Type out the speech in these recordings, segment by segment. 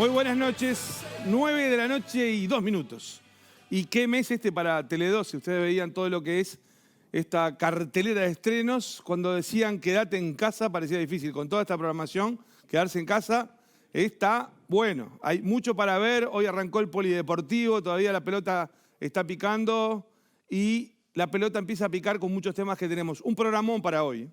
Muy buenas noches, 9 de la noche y 2 minutos. ¿Y qué mes para Tele12? Ustedes veían todo lo que es esta cartelera de estrenos. Cuando decían quédate en casa parecía difícil. Con toda esta programación, quedarse en casa está bueno. Hay mucho para ver. Hoy arrancó el polideportivo, todavía la pelota está picando y la pelota empieza a picar con muchos temas que tenemos. Un programón para hoy.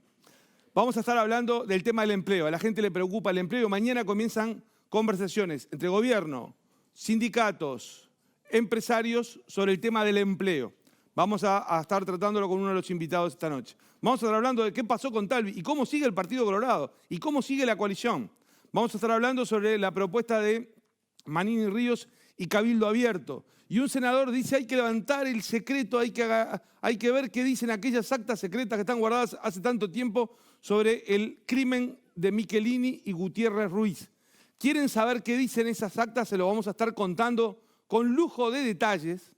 Vamos a estar hablando del tema del empleo. A la gente le preocupa el empleo. Mañana comienzan conversaciones entre gobierno, sindicatos, empresarios sobre el tema del empleo. Vamos a estar tratándolo con uno de los invitados esta noche. Vamos a estar hablando de qué pasó con Talvi y cómo sigue el Partido Colorado y cómo sigue la coalición. Vamos a estar hablando sobre la propuesta de Manini Ríos y Cabildo Abierto. Y un senador dice hay que levantar el secreto, hay que ver qué dicen aquellas actas secretas que están guardadas hace tanto tiempo sobre el crimen de Michelini y Gutiérrez Ruiz. ¿Quieren saber qué dicen esas actas? Se lo vamos a estar contando con lujo de detalles.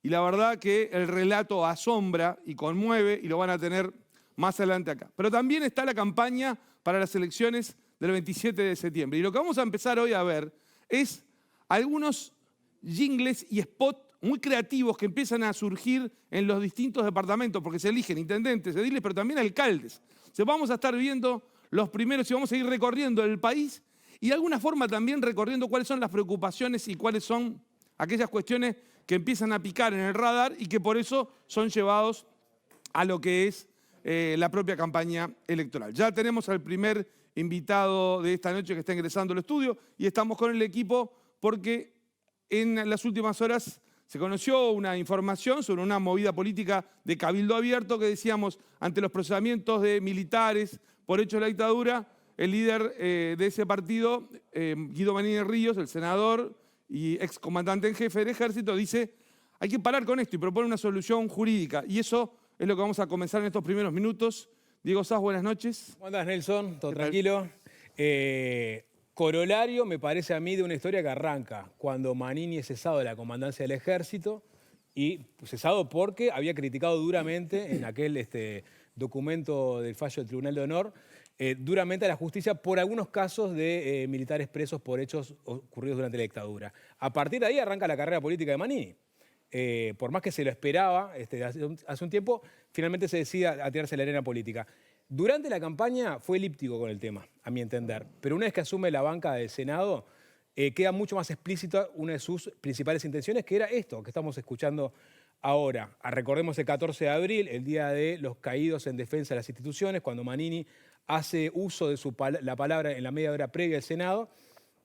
Y la verdad que el relato asombra y conmueve y lo van a tener más adelante acá. Pero también está la campaña para las elecciones del 27 de septiembre. Y lo que vamos a empezar hoy a ver es algunos jingles y spots muy creativos que empiezan a surgir en los distintos departamentos, porque se eligen intendentes, ediles, pero también alcaldes. Entonces vamos a estar viendo los primeros y vamos a ir recorriendo el país y de alguna forma también recorriendo cuáles son las preocupaciones y cuáles son aquellas cuestiones que empiezan a picar en el radar y que por eso son llevados a lo que es la propia campaña electoral. Ya tenemos al primer invitado de esta noche que está ingresando al estudio y estamos con el equipo porque en las últimas horas se conoció una información sobre una movida política de Cabildo Abierto que decíamos ante los procesamientos de militares por hechos de la dictadura. El líder de ese partido, Guido Manini Ríos, el senador y excomandante en jefe del ejército, dice hay que parar con esto y propone una solución jurídica. Y eso es lo que vamos a comenzar en estos primeros minutos. Diego Sass, buenas noches. ¿Cómo andás, Nelson? ¿Todo tranquilo? Corolario, me parece a mí, de una historia que arranca cuando Manini es cesado de la comandancia del ejército y cesado porque había criticado duramente en aquel documento del fallo del Tribunal de Honor duramente a la justicia por algunos casos de militares presos por hechos ocurridos durante la dictadura. A partir de ahí arranca la carrera política de Manini. Por más que se lo esperaba hace un tiempo, finalmente se decide a tirarse a la arena política. Durante la campaña fue elíptico con el tema, a mi entender, pero una vez que asume la banca del Senado, queda mucho más explícita una de sus principales intenciones, que era esto que estamos escuchando ahora. Recordemos el 14 de abril, el día de los caídos en defensa de las instituciones, cuando Manini hace uso de la palabra en la media hora previa al Senado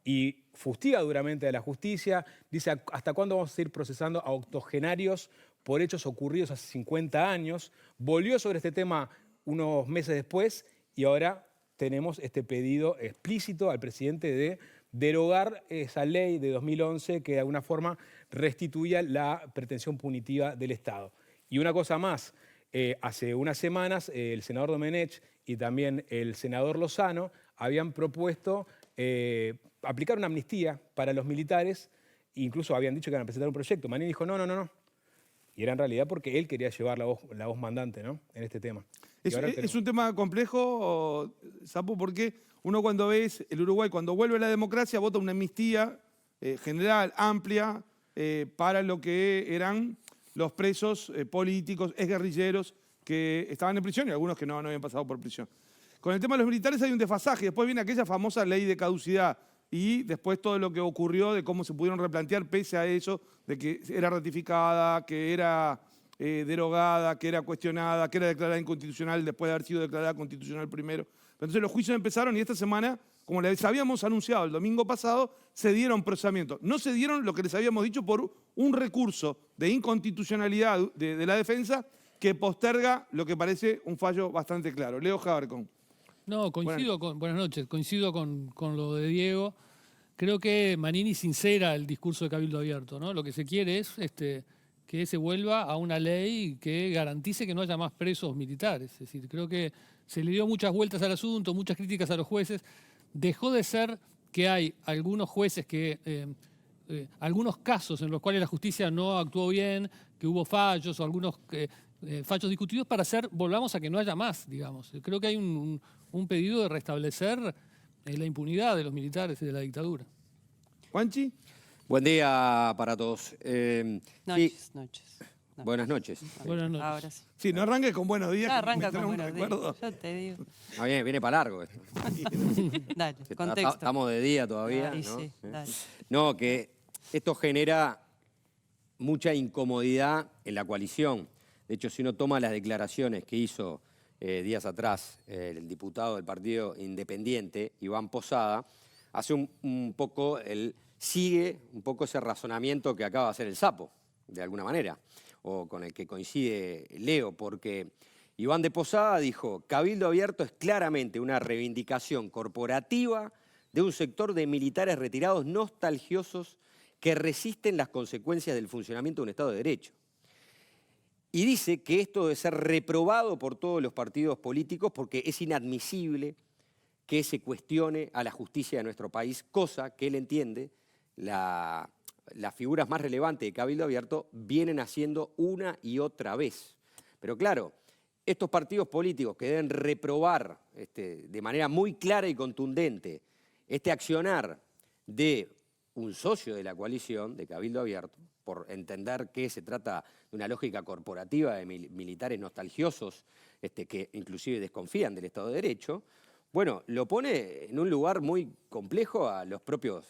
y fustiga duramente a la justicia, dice hasta cuándo vamos a seguir procesando a octogenarios por hechos ocurridos hace 50 años, volvió sobre este tema unos meses después y ahora tenemos este pedido explícito al presidente de derogar esa ley de 2011 que de alguna forma restituía la pretensión punitiva del Estado. Y una cosa más, hace unas semanas el senador Domenech y también el senador Lozano habían propuesto aplicar una amnistía para los militares, incluso habían dicho que iban a presentar un proyecto. Manini dijo no. Y era en realidad porque él quería llevar la voz mandante, ¿no?, en este tema. Es un tema complejo, Sapo, porque uno cuando ve el Uruguay, cuando vuelve a la democracia, vota una amnistía general, amplia, para lo que eran los presos políticos, exguerrilleros que estaban en prisión y algunos que no habían pasado por prisión. Con el tema de los militares hay un desfasaje, después viene aquella famosa ley de caducidad y después todo lo que ocurrió de cómo se pudieron replantear pese a eso, de que era ratificada, que era derogada, que era cuestionada, que era declarada inconstitucional después de haber sido declarada constitucional primero. Entonces los juicios empezaron y esta semana, como les habíamos anunciado el domingo pasado, se dieron procesamientos. No se dieron lo que les habíamos dicho por un recurso de inconstitucionalidad de la defensa que posterga lo que parece un fallo bastante claro. Leo Jabarcón. No, buenas noches, coincido con lo de Diego. Creo que Manini sincera el discurso de Cabildo Abierto, ¿no? Lo que se quiere es que se vuelva a una ley que garantice que no haya más presos militares. Es decir, creo que se le dio muchas vueltas al asunto, muchas críticas a los jueces. Dejó de ser que hay algunos jueces algunos casos en los cuales la justicia no actuó bien, que hubo fallos o algunos fallos discutidos para volvamos a que no haya más, digamos. Creo que hay un pedido de restablecer la impunidad de los militares y de la dictadura. Juanchi. Buen día para todos. Noches. Buenas noches. Buenas noches. Ahora sí. Sí, no arranque con buenos días. Ya que arranca me trae con un buenos recuerdo. días. Yo te digo. Ah, bien, viene para largo esto. Dale, contexto. Estamos de día todavía, Ay, ¿no? sí, dale. No, que esto genera mucha incomodidad en la coalición. De hecho, si uno toma las declaraciones que hizo días atrás el diputado del Partido Independiente, Iván Posada, hace sigue un poco ese razonamiento que acaba de hacer el Sapo, de alguna manera, o con el que coincide Leo, porque Iván de Posada dijo: Cabildo Abierto es claramente una reivindicación corporativa de un sector de militares retirados nostalgiosos que resisten las consecuencias del funcionamiento de un Estado de Derecho. Y dice que esto debe ser reprobado por todos los partidos políticos porque es inadmisible que se cuestione a la justicia de nuestro país, cosa que él entiende las figuras más relevantes de Cabildo Abierto vienen haciendo una y otra vez. Pero claro, estos partidos políticos que deben reprobar de manera muy clara y contundente este accionar de un socio de la coalición, de Cabildo Abierto, por entender que se trata de una lógica corporativa de militares nostalgiosos que inclusive desconfían del Estado de Derecho, bueno, lo pone en un lugar muy complejo a los propios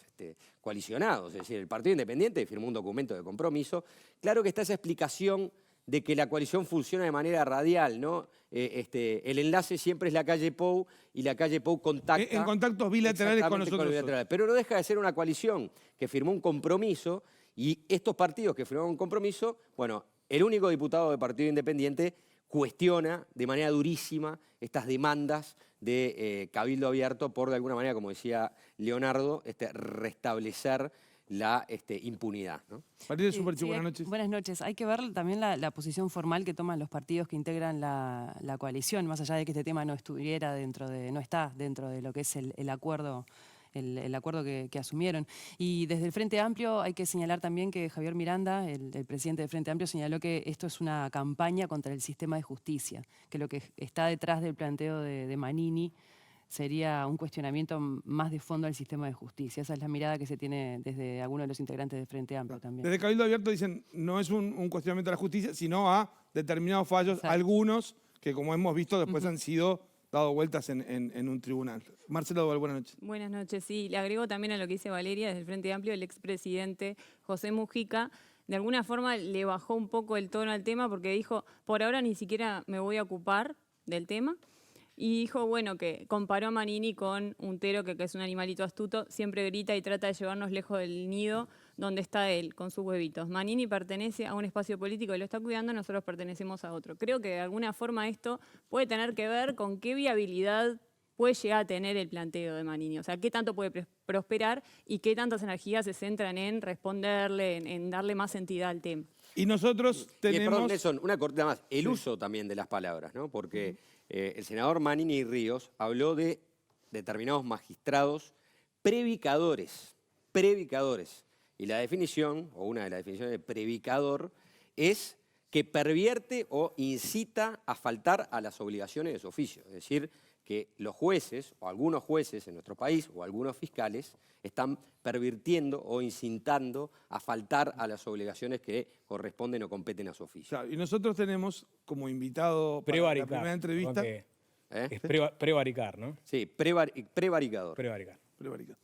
coalicionados. Es decir, el Partido Independiente firmó un documento de compromiso. Claro que está esa explicación de que la coalición funciona de manera radial, ¿no? El enlace siempre es la calle Pou y la calle Pou contacta... En contactos bilaterales con nosotros. Pero no deja de ser una coalición que firmó un compromiso y estos partidos que firmaron un compromiso, bueno, el único diputado del Partido Independiente cuestiona de manera durísima estas demandas de Cabildo Abierto por, de alguna manera, como decía Leonardo, restablecer la impunidad, ¿no? Partido Superchi, Sí, buenas noches. Buenas noches. Hay que ver también la posición formal que toman los partidos que integran la coalición, más allá de que este tema no está dentro de lo que es el acuerdo. El acuerdo que asumieron. Y desde el Frente Amplio hay que señalar también que Javier Miranda, el presidente del Frente Amplio, señaló que esto es una campaña contra el sistema de justicia, que lo que está detrás del planteo de Manini sería un cuestionamiento más de fondo al sistema de justicia. Esa es la mirada que se tiene desde algunos de los integrantes del Frente Amplio también. Desde Cabildo Abierto dicen, no es un cuestionamiento a la justicia, sino a determinados fallos, Exacto. algunos que, como hemos visto, después han sido dado vueltas en un tribunal. Marcelo Doval, buenas noches. Buenas noches, sí. Le agrego también a lo que dice Valeria desde el Frente Amplio, el expresidente José Mujica, de alguna forma le bajó un poco el tono al tema porque dijo, por ahora ni siquiera me voy a ocupar del tema. Y dijo, bueno, que comparó a Manini con un tero que es un animalito astuto, siempre grita y trata de llevarnos lejos del nido donde está él, con sus huevitos. Manini pertenece a un espacio político que lo está cuidando, nosotros pertenecemos a otro. Creo que de alguna forma esto puede tener que ver con qué viabilidad puede llegar a tener el planteo de Manini. O sea, qué tanto puede prosperar y qué tantas energías se centran en responderle, en darle más entidad al tema. Y nosotros tenemos... Perdón, Nelson, una cortita más. El uso también de las palabras, ¿no? Porque el senador Manini Ríos habló de determinados magistrados previcadores. Y la definición, o una de las definiciones de previcador, es que pervierte o incita a faltar a las obligaciones de su oficio. Es decir, que los jueces, o algunos jueces en nuestro país, o algunos fiscales, están pervirtiendo o incitando a faltar a las obligaciones que corresponden o competen a su oficio. Claro, y nosotros tenemos como invitado para la Prevaricar. primera entrevista... Es prevaricar, ¿no? Sí, prevaricador. Prevaricar. Prevaricar.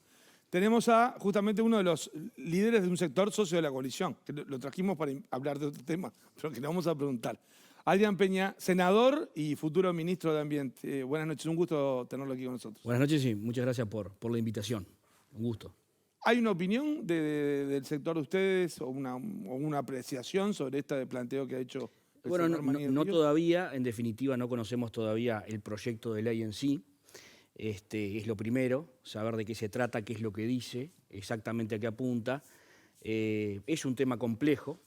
Tenemos a justamente uno de los líderes de un sector socio de la coalición, que lo trajimos para hablar de otro tema, pero que le vamos a preguntar. Adrián Peña, senador y futuro ministro de Ambiente. Buenas noches, un gusto tenerlo aquí con nosotros. Buenas noches y muchas gracias por la invitación. Un gusto. ¿Hay una opinión del sector de ustedes o una apreciación sobre este planteo que ha hecho el Bueno, senador Manini no Ríos? todavía, en definitiva no conocemos todavía el proyecto de ley en sí. Es lo primero, saber de qué se trata, qué es lo que dice, exactamente a qué apunta. Es un tema complejo,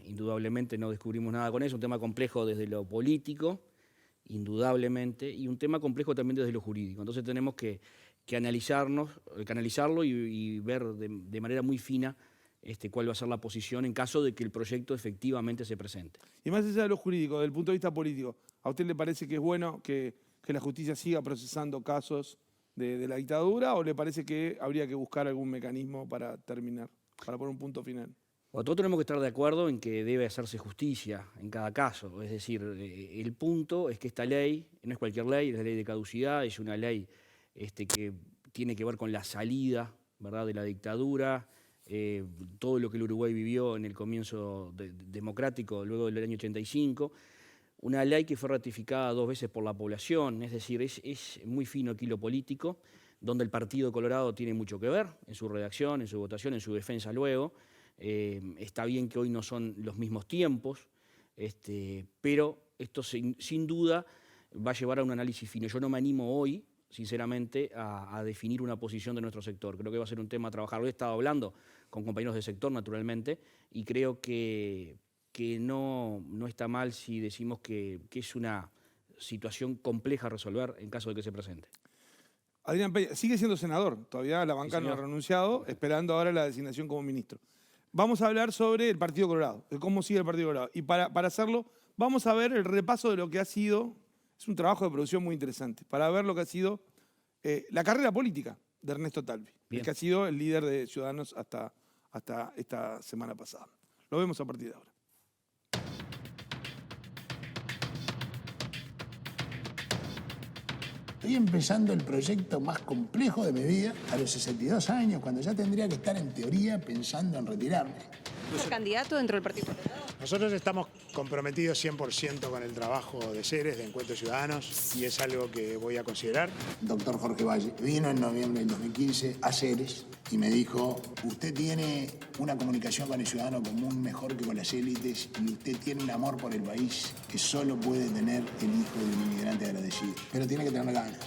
indudablemente no descubrimos nada con eso, un tema complejo desde lo político, indudablemente, y un tema complejo también desde lo jurídico. Entonces tenemos que analizarlo y ver de manera muy fina cuál va a ser la posición en caso de que el proyecto efectivamente se presente. Y más allá de lo jurídico, desde el punto de vista político, ¿a usted le parece que es bueno que la justicia siga procesando casos de la dictadura, o le parece que habría que buscar algún mecanismo para terminar, para poner un punto final? Bueno, todos tenemos que estar de acuerdo en que debe hacerse justicia en cada caso. Es decir, el punto es que esta ley no es cualquier ley, es la ley de caducidad, es una ley que tiene que ver con la salida, ¿verdad?, de la dictadura, todo lo que el Uruguay vivió en el comienzo democrático luego del año 85. Una ley que fue ratificada 2 veces por la población, es decir, es muy fino aquí lo político, donde el Partido Colorado tiene mucho que ver en su redacción, en su votación, en su defensa luego. Está bien que hoy no son los mismos tiempos, pero esto sin duda va a llevar a un análisis fino. Yo no me animo hoy, sinceramente, a definir una posición de nuestro sector. Creo que va a ser un tema a trabajar. Hoy he estado hablando con compañeros del sector, naturalmente, y creo que no está mal si decimos que es una situación compleja a resolver en caso de que se presente. Adrián Peña sigue siendo senador, todavía la bancada Sí, no ha señor. renunciado, esperando ahora la designación como ministro. Vamos a hablar sobre el Partido Colorado, de cómo sigue el Partido Colorado. Y para hacerlo, vamos a ver el repaso de lo que ha sido, es un trabajo de producción muy interesante, para ver lo que ha sido la carrera política de Ernesto Talvi, el que ha sido el líder de Ciudadanos hasta esta semana pasada. Lo vemos a partir de ahora. Estoy empezando el proyecto más complejo de mi vida a los 62 años, cuando ya tendría que estar en teoría pensando en retirarme. ¿Es candidato dentro del Partido Colorado? Nosotros estamos comprometidos 100% con el trabajo de Ceres, de Encuentros Ciudadanos, y es algo que voy a considerar. El doctor Jorge Valle vino en noviembre del 2015 a Ceres y me dijo: usted tiene una comunicación con el ciudadano común mejor que con las élites y usted tiene un amor por el país que solo puede tener el hijo de un inmigrante agradecido. Pero tiene que tener ganas.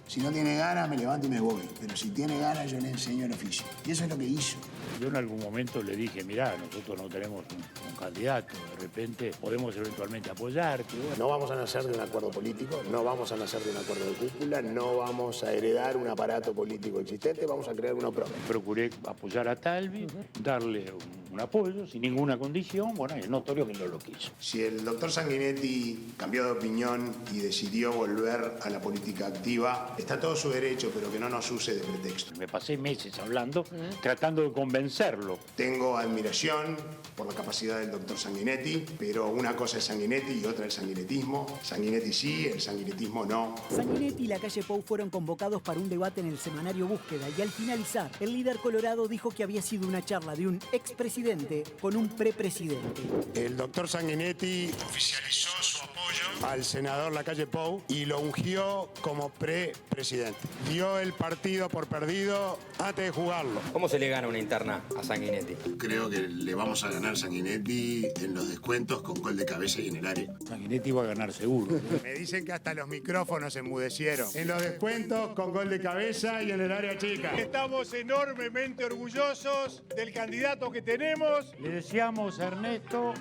Si no tiene ganas, me levanto y me voy. Pero si tiene ganas, yo le enseño el oficio. Y eso es lo que hizo. Yo en algún momento le dije, mirá, nosotros no tenemos un candidato, de repente podemos eventualmente apoyarte. No vamos a nacer de un acuerdo político, no vamos a nacer de un acuerdo de cúpula, no vamos a heredar un aparato político existente, vamos a crear uno propio. Procuré apoyar a Talvi, darle un apoyo sin ninguna condición, bueno, es notorio que no lo quiso. Si el doctor Sanguinetti cambió de opinión y decidió volver a la política activa, está todo su derecho, pero que no nos use de pretexto. Me pasé meses hablando, tratando de convencerlo. Tengo admiración por la capacidad del doctor Sanguinetti, pero una cosa es Sanguinetti y otra el sanguinetismo. Sanguinetti sí, el sanguinetismo no. Sanguinetti y la calle Pou fueron convocados para un debate en el semanario Búsqueda y al finalizar, el líder colorado dijo que había sido una charla de un expresidente con un prepresidente. El doctor Sanguinetti oficializó su apoyo al senador Lacalle Pou y lo ungió como presidente. Dio el partido por perdido antes de jugarlo. ¿Cómo se le gana una interna a Sanguinetti? Creo que le vamos a ganar Sanguinetti en los descuentos con gol de cabeza y en el área. Sanguinetti va a ganar seguro. Me dicen que hasta los micrófonos se enmudecieron. En los descuentos con gol de cabeza y en el área chica. Estamos enormemente orgullosos del candidato que tenemos. Le deseamos a Ernesto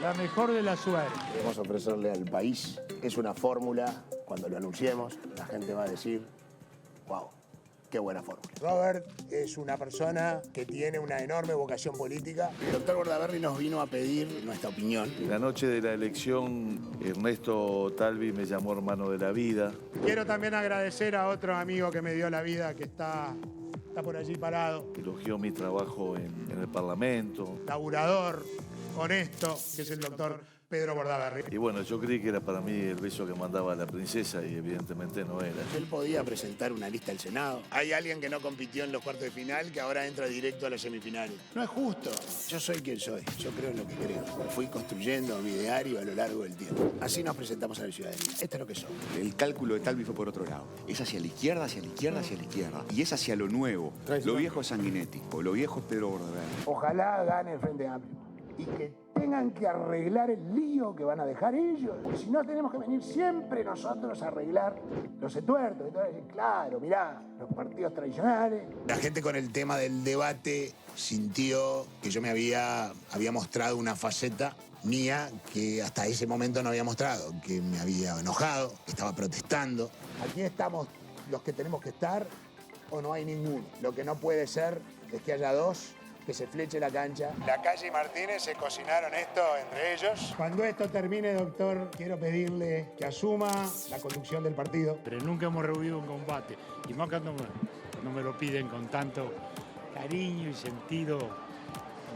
la mejor de la suerte. Queremos ofrecerle al país, es una fórmula, cuando lo anunciemos, la gente va a decir, wow, qué buena fórmula. Robert es una persona que tiene una enorme vocación política. El doctor Bordaberry nos vino a pedir nuestra opinión. La noche de la elección, Ernesto Talvi me llamó hermano de la vida. Quiero también agradecer a otro amigo que me dio la vida, que está por allí parado. Elogió mi trabajo en el Parlamento. Laburador, honesto, que es el doctor Pedro Bordaberry. Y bueno, yo creí que era para mí el beso que mandaba la princesa y evidentemente no era. Él podía presentar una lista al Senado. Hay alguien que no compitió en los cuartos de final que ahora entra directo a las semifinales. No es justo. Yo soy quien soy. Yo creo en lo que creo. Fui construyendo mi diario a lo largo del tiempo. Así nos presentamos a la ciudadanía. Esto es lo que somos. El cálculo de Talvi fue por otro lado. Es hacia la izquierda, hacia la izquierda, hacia la izquierda. Y es hacia lo nuevo. Lo viejo es Sanguinetti. O lo viejo es Pedro Bordaberry. Ojalá gane el Frente Amplio y que tengan que arreglar el lío que van a dejar ellos. Si no, tenemos que venir siempre nosotros a arreglar los entuertos. Entonces, claro, mirá, los partidos tradicionales. La gente con el tema del debate sintió que yo me había mostrado una faceta mía que hasta ese momento no había mostrado, que me había enojado, que estaba protestando. Aquí estamos los que tenemos que estar o no hay ninguno. Lo que no puede ser es que haya dos que se fleche la cancha. La Calle y Martínez se cocinaron esto entre ellos. Cuando esto termine, doctor, quiero pedirle que asuma la conducción del partido. Pero nunca hemos rehuido un combate, y más cuando me lo piden con tanto cariño y sentido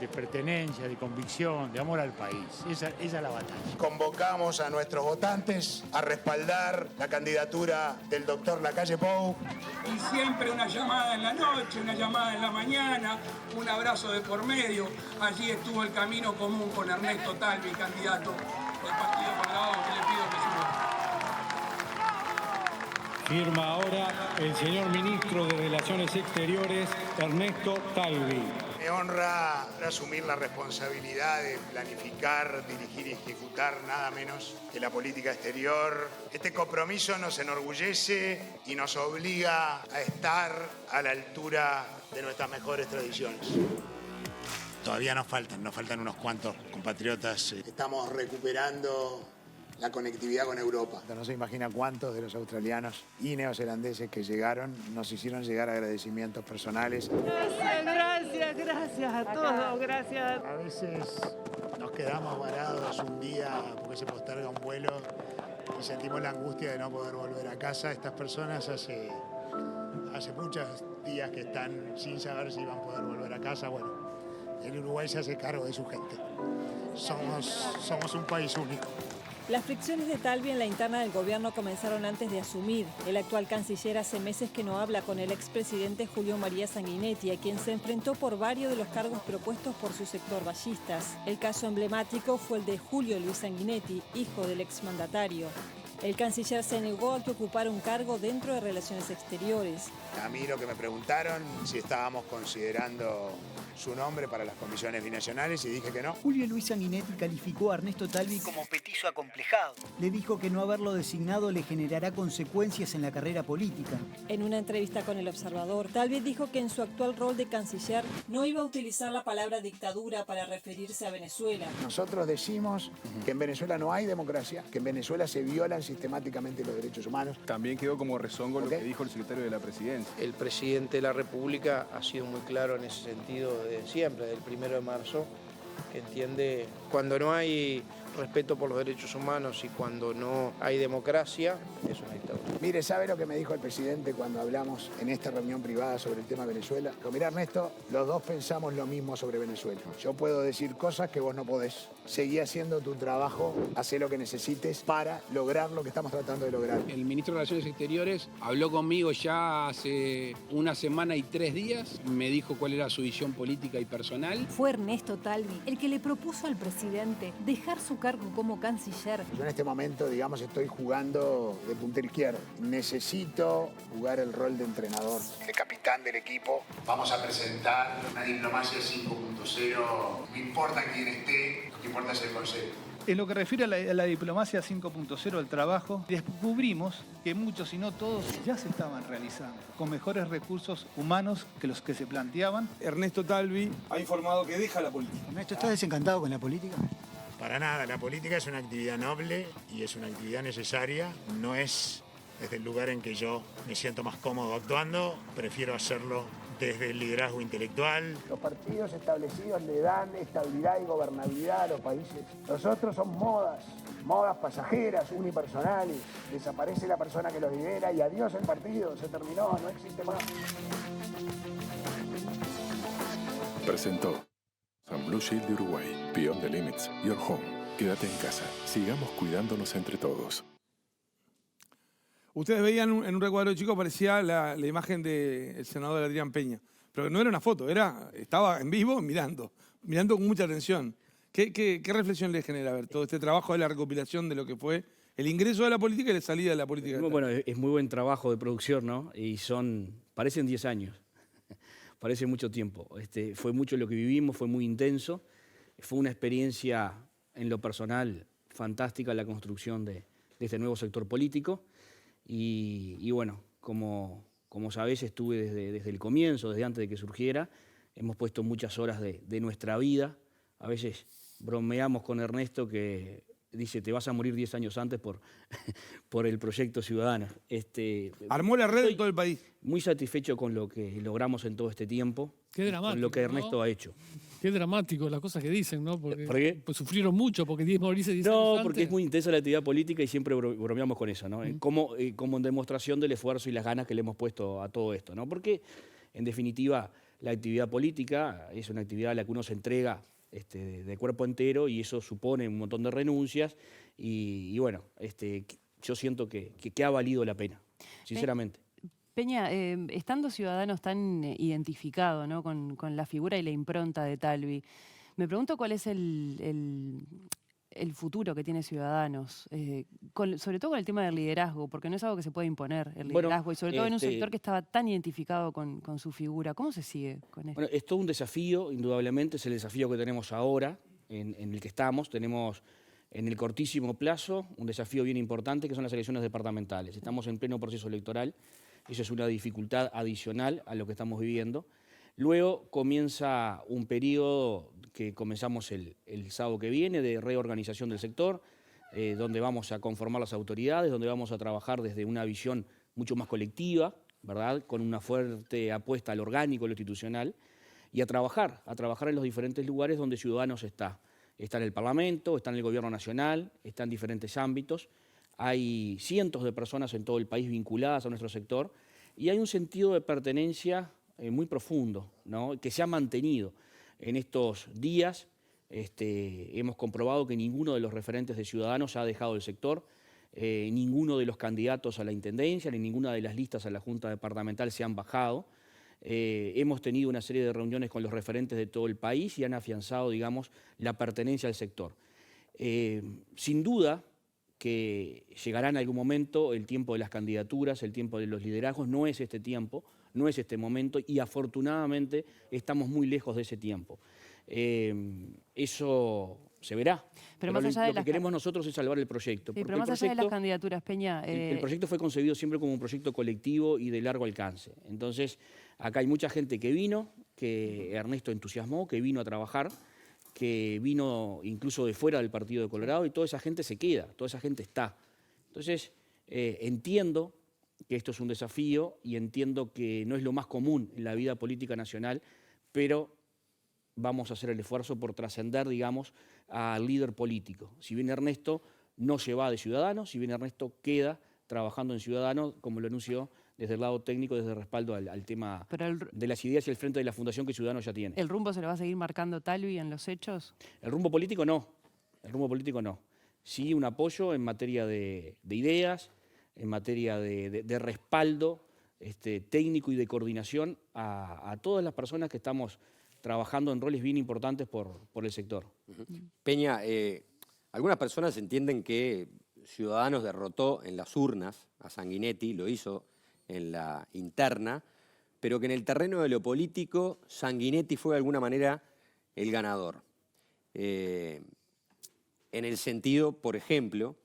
de pertenencia, de convicción, de amor al país. Esa es la batalla. Convocamos a nuestros votantes a respaldar la candidatura del doctor Lacalle Pou. Y siempre una llamada en la noche, una llamada en la mañana, un abrazo de por medio. Allí estuvo el camino común con Ernesto Talvi, candidato del Partido Colorado, que le pido que suba. Firma ahora el señor ministro de Relaciones Exteriores, Ernesto Talvi. Me honra asumir la responsabilidad de planificar, dirigir y ejecutar nada menos que la política exterior. Este compromiso nos enorgullece y nos obliga a estar a la altura de nuestras mejores tradiciones. Todavía nos faltan unos cuantos compatriotas. Estamos recuperando la conectividad con Europa. No se imagina cuántos de los australianos y neozelandeses que llegaron nos hicieron llegar agradecimientos personales. Gracias a todos, gracias. A veces nos quedamos varados un día porque se posterga un vuelo y sentimos la angustia de no poder volver a casa. Estas personas hace muchos días que están sin saber si van a poder volver a casa. Bueno, el Uruguay se hace cargo de su gente. Somos un país único. Las fricciones de Talvi en la interna del gobierno comenzaron antes de asumir. El actual canciller hace meses que no habla con el expresidente Julio María Sanguinetti, a quien se enfrentó por varios de los cargos propuestos por su sector vallistas. El caso emblemático fue el de Julio Luis Sanguinetti, hijo del exmandatario. El canciller se negó a que ocupara un cargo dentro de Relaciones Exteriores. A mí lo que me preguntaron, si estábamos considerando su nombre para las comisiones binacionales, y dije que no. Julio Luis Sanguinetti calificó a Ernesto Talvi como petizo acomplejado. Le dijo que no haberlo designado le generará consecuencias en la carrera política. En una entrevista con El Observador, Talvi dijo que en su actual rol de canciller no iba a utilizar la palabra dictadura para referirse a Venezuela. Nosotros decimos que en Venezuela no hay democracia, que en Venezuela se violan sistemáticamente los derechos humanos. También quedó como rezongo lo que dijo el secretario de la Presidencia. El presidente de la República ha sido muy claro en ese sentido de siempre, del 1 de marzo, que entiende cuando no hay respeto por los derechos humanos y cuando no hay democracia, es una dictadura. Mire, ¿sabe lo que me dijo el presidente cuando hablamos en esta reunión privada sobre el tema Venezuela? Dijo, mira, Ernesto, los dos pensamos lo mismo sobre Venezuela. Yo puedo decir cosas que vos no podés. Seguí haciendo tu trabajo, hacé lo que necesites para lograr lo que estamos tratando de lograr. El ministro de Relaciones Exteriores habló conmigo ya hace una semana y 3 días, me dijo cuál era su visión política y personal. Fue Ernesto Talvi el que le propuso al presidente dejar su cargo como canciller. Yo en este momento, digamos, estoy jugando de puntero izquierdo. Necesito jugar el rol de entrenador, de capitán del equipo. Vamos a presentar una diplomacia 5.0. No importa quién esté, lo que importa es el concepto. En lo que refiere a la diplomacia 5.0, al trabajo, descubrimos que muchos, si no todos, ya se estaban realizando, con mejores recursos humanos que los que se planteaban. Ernesto Talvi ha informado que deja la política. Ernesto, ¿estás desencantado con la política? Para nada, la política es una actividad noble y es una actividad necesaria. No es desde el lugar en que yo me siento más cómodo actuando, prefiero hacerlo desde el liderazgo intelectual. Los partidos establecidos le dan estabilidad y gobernabilidad a los países. Los otros son modas pasajeras, unipersonales. Desaparece la persona que los lidera y adiós el partido, se terminó, no existe más. Presentó San Blue Shield de Uruguay, Beyond the Limits, Your Home. Quédate en casa, sigamos cuidándonos entre todos. Ustedes veían en un recuadro chico, aparecía la imagen del senador Adrián Peña. Pero no era una foto, estaba en vivo mirando con mucha atención. ¿Qué reflexión les genera ver todo este trabajo de la recopilación de lo que fue el ingreso de la política y la salida de la política? Bueno, es muy buen trabajo de producción, ¿no? Y parecen 10 años, parece mucho tiempo. Fue mucho lo que vivimos, fue muy intenso. Fue una experiencia en lo personal fantástica la construcción de este nuevo sector político. Y bueno, como sabés, estuve desde el comienzo, desde antes de que surgiera. Hemos puesto muchas horas de nuestra vida. A veces bromeamos con Ernesto que dice, te vas a morir 10 años antes por el proyecto Ciudadanos. Armó la red en todo el país. Muy satisfecho con lo que logramos en todo este tiempo. Qué dramático, con lo que Ernesto ¿no? ha hecho. Qué dramático las cosas que dicen, ¿no? Porque, ¿Por qué? Pues sufrieron mucho, porque 10 morirse 10 años No, antes. porque es muy intensa la actividad política y siempre bromeamos con eso, ¿no? Como demostración del esfuerzo y las ganas que le hemos puesto a todo esto, ¿no? Porque, en definitiva, la actividad política es una actividad a la que uno se entrega de cuerpo entero y eso supone un montón de renuncias y bueno, yo siento que ha valido la pena, sinceramente. Peña, estando Ciudadanos tan identificado, ¿no? con la figura y la impronta de Talvi, me pregunto cuál es el futuro que tiene Ciudadanos, sobre todo con el tema del liderazgo, porque no es algo que se puede imponer, el liderazgo, y sobre todo en un sector que estaba tan identificado con su figura. ¿Cómo se sigue con esto? Bueno, es todo un desafío, indudablemente, es el desafío que tenemos ahora, en el que estamos. Tenemos en el cortísimo plazo un desafío bien importante, que son las elecciones departamentales. Estamos en pleno proceso electoral, eso es una dificultad adicional a lo que estamos viviendo. Luego comienza un periodo que comenzamos el sábado que viene de reorganización del sector, donde vamos a conformar las autoridades, donde vamos a trabajar desde una visión mucho más colectiva, ¿verdad? Con una fuerte apuesta al orgánico, lo institucional, y a trabajar en los diferentes lugares donde Ciudadanos está. Está en el Parlamento, está en el Gobierno Nacional, está en diferentes ámbitos. Hay cientos de personas en todo el país vinculadas a nuestro sector y hay un sentido de pertenencia muy profundo, ¿no? Que se ha mantenido. En estos días hemos comprobado que ninguno de los referentes de Ciudadanos ha dejado el sector, ninguno de los candidatos a la Intendencia ni ninguna de las listas a la Junta Departamental se han bajado. Hemos tenido una serie de reuniones con los referentes de todo el país y han afianzado, digamos, la pertenencia al sector. Sin duda que llegará en algún momento el tiempo de las candidaturas, el tiempo de los liderazgos. No es este tiempo, no es este momento y afortunadamente estamos muy lejos de ese tiempo. Eso se verá. Pero más allá de lo que queremos nosotros es salvar el proyecto. Sí, pero más allá de las candidaturas, Peña... El proyecto fue concebido siempre como un proyecto colectivo y de largo alcance. Entonces, acá hay mucha gente que vino, que Ernesto entusiasmó, que vino a trabajar, que vino incluso de fuera del partido de Colorado y toda esa gente se queda, toda esa gente está. Entonces, entiendo que esto es un desafío y entiendo que no es lo más común en la vida política nacional, pero vamos a hacer el esfuerzo por trascender, digamos, al líder político. Si bien Ernesto no se va de Ciudadanos, si bien Ernesto queda trabajando en Ciudadanos, como lo anunció desde el lado técnico, desde el respaldo al tema de las ideas y el frente de la fundación que Ciudadanos ya tiene. ¿El rumbo se le va a seguir marcando Talvi en los hechos? El rumbo político no, Sí un apoyo en materia de ideas, en materia de respaldo técnico y de coordinación a todas las personas que estamos trabajando en roles bien importantes por el sector. Peña, algunas personas entienden que Ciudadanos derrotó en las urnas a Sanguinetti, lo hizo en la interna, pero que en el terreno de lo político Sanguinetti fue de alguna manera el ganador. En el sentido, por ejemplo,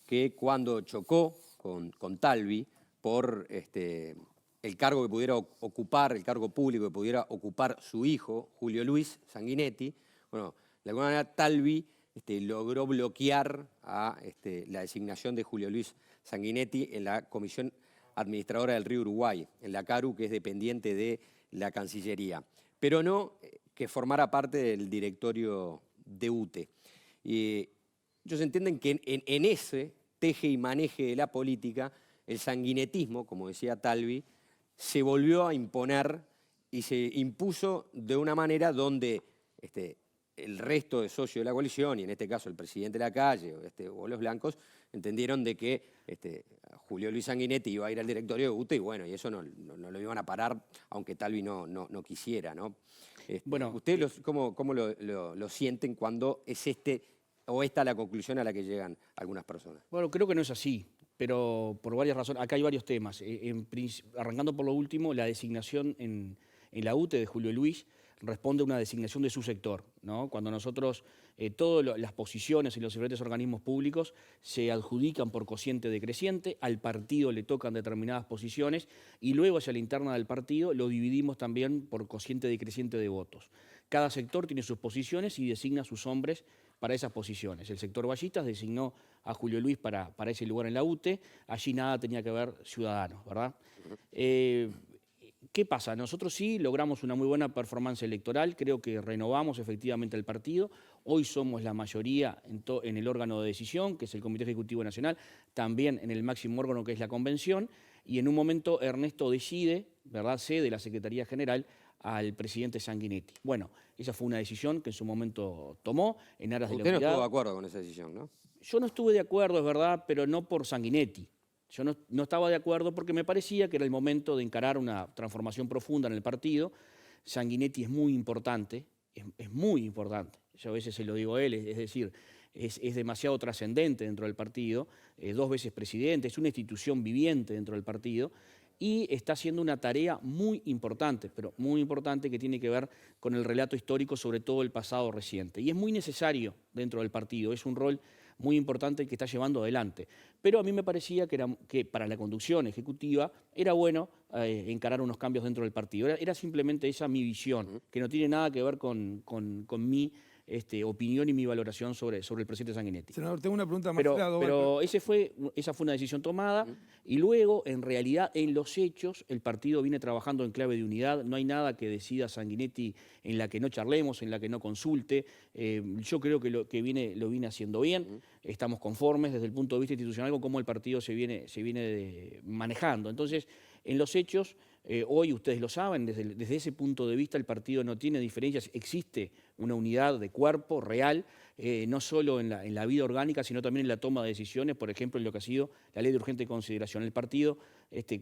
que cuando chocó con Talvi por el cargo que pudiera ocupar, el cargo público que pudiera ocupar su hijo, Julio Luis Sanguinetti, bueno, de alguna manera Talvi logró bloquear la designación de Julio Luis Sanguinetti en la Comisión Administradora del Río Uruguay, en la CARU, que es dependiente de la Cancillería, pero no que formara parte del directorio de UTE. Ellos entienden que en ese teje y maneje de la política, el sanguinetismo, como decía Talvi, se volvió a imponer y se impuso de una manera donde el resto de socios de la coalición, y en este caso el presidente de la calle o los blancos, entendieron de que Julio Luis Sanguinetti iba a ir al directorio de UTE y bueno, y eso no lo iban a parar, aunque Talvi no quisiera, ¿no? Bueno, ¿ustedes cómo lo sienten cuando es o esta la conclusión a la que llegan algunas personas? Bueno, creo que no es así, pero por varias razones. Acá hay varios temas. Arrancando por lo último, la designación en la UTE de Julio Luis responde a una designación de su sector, ¿no? Cuando nosotros, todas las posiciones y los diferentes organismos públicos se adjudican por cociente decreciente, al partido le tocan determinadas posiciones y luego hacia la interna del partido lo dividimos también por cociente decreciente de votos. Cada sector tiene sus posiciones y designa a sus hombres para esas posiciones. El sector Vallistas designó a Julio Luis para ese lugar en la UTE. Allí nada tenía que ver Ciudadanos, ¿verdad? ¿Qué pasa? Nosotros sí logramos una muy buena performance electoral, creo que renovamos efectivamente el partido. Hoy somos la mayoría en el órgano de decisión, que es el Comité Ejecutivo Nacional, también en el máximo órgano, que es la Convención, y en un momento Ernesto decide, ¿verdad?, cede la Secretaría General al presidente Sanguinetti. Bueno, esa fue una decisión que en su momento tomó en aras de la unidad. Usted no estuvo de acuerdo con esa decisión, ¿no? Yo no estuve de acuerdo, es verdad, pero no por Sanguinetti. Yo no estaba de acuerdo porque me parecía que era el momento de encarar una transformación profunda en el partido. Sanguinetti es muy importante, es muy importante. Yo a veces se lo digo a él, es decir, es demasiado trascendente dentro del partido, 2 veces presidente, es una institución viviente dentro del partido y está haciendo una tarea muy importante, pero muy importante, que tiene que ver con el relato histórico, sobre todo el pasado reciente. Y es muy necesario dentro del partido, es un rol muy importante que está llevando adelante. Pero a mí me parecía que para la conducción ejecutiva era bueno encarar unos cambios dentro del partido. Era simplemente esa mi visión, que no tiene nada que ver con mi opinión y mi valoración sobre el presidente Sanguinetti. Senador, tengo una pregunta más. Pero esa fue una decisión tomada y luego, en realidad, en los hechos, el partido viene trabajando en clave de unidad. No hay nada que decida Sanguinetti en la que no charlemos, en la que no consulte. Yo creo que lo viene haciendo bien. Estamos conformes desde el punto de vista institucional con cómo el partido se viene manejando. Entonces, en los hechos, hoy ustedes lo saben, desde ese punto de vista el partido no tiene diferencias, existe una unidad de cuerpo real, no solo en la vida orgánica, sino también en la toma de decisiones, por ejemplo, en lo que ha sido la ley de urgente consideración. El partido,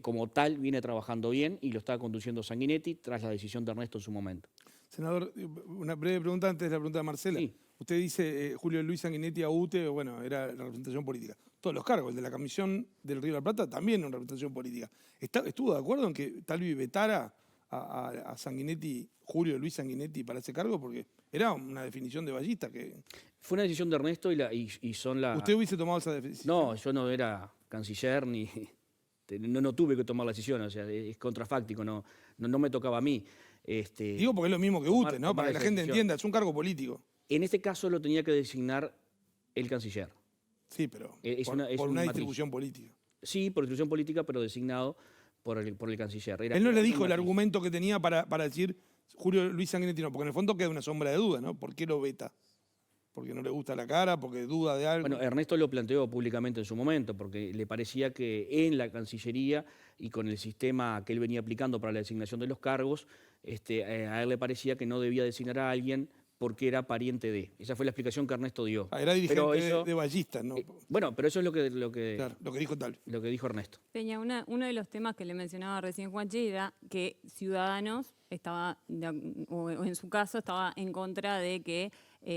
como tal, viene trabajando bien y lo está conduciendo Sanguinetti tras la decisión de Ernesto en su momento. Senador, una breve pregunta antes de la pregunta de Marcela. Sí. Usted dice Julio Luis Sanguinetti a UTE, bueno, era la representación política. Todos los cargos, el de la Comisión del Río de la Plata, también una representación política. ¿Estuvo de acuerdo en que Talvi vetara a Sanguinetti, Julio Luis Sanguinetti, para ese cargo? Porque era una definición de Ballista que... Fue una decisión de Ernesto y son la... ¿Usted hubiese tomado esa decisión? No, yo no era canciller ni... No tuve que tomar la decisión, o sea, es contrafáctico, no me tocaba a mí. Digo porque es lo mismo que UTE, ¿no? Para que la gente entienda, es un cargo político. En este caso lo tenía que designar el canciller. Sí, pero por una distribución política. Sí, por distribución política, pero designado por el canciller. Él no le dijo el argumento que tenía para decir Julio Luis Sanguinetti, no, porque en el fondo queda una sombra de duda, ¿no? ¿Por qué lo veta? ¿Porque no le gusta la cara? ¿Porque duda de algo? Bueno, Ernesto lo planteó públicamente en su momento, porque le parecía que en la Cancillería y con el sistema que él venía aplicando para la designación de los cargos, a él le parecía que no debía designar a alguien porque era pariente de. Esa fue la explicación que Ernesto dio. Era dirigente de Ballistas, ¿no? Bueno, pero eso es lo que dijo Talvi. Lo que dijo Ernesto. Peña, uno de los temas que le mencionaba recién Juanchi era que Ciudadanos estaba, o en su caso, estaba en contra de que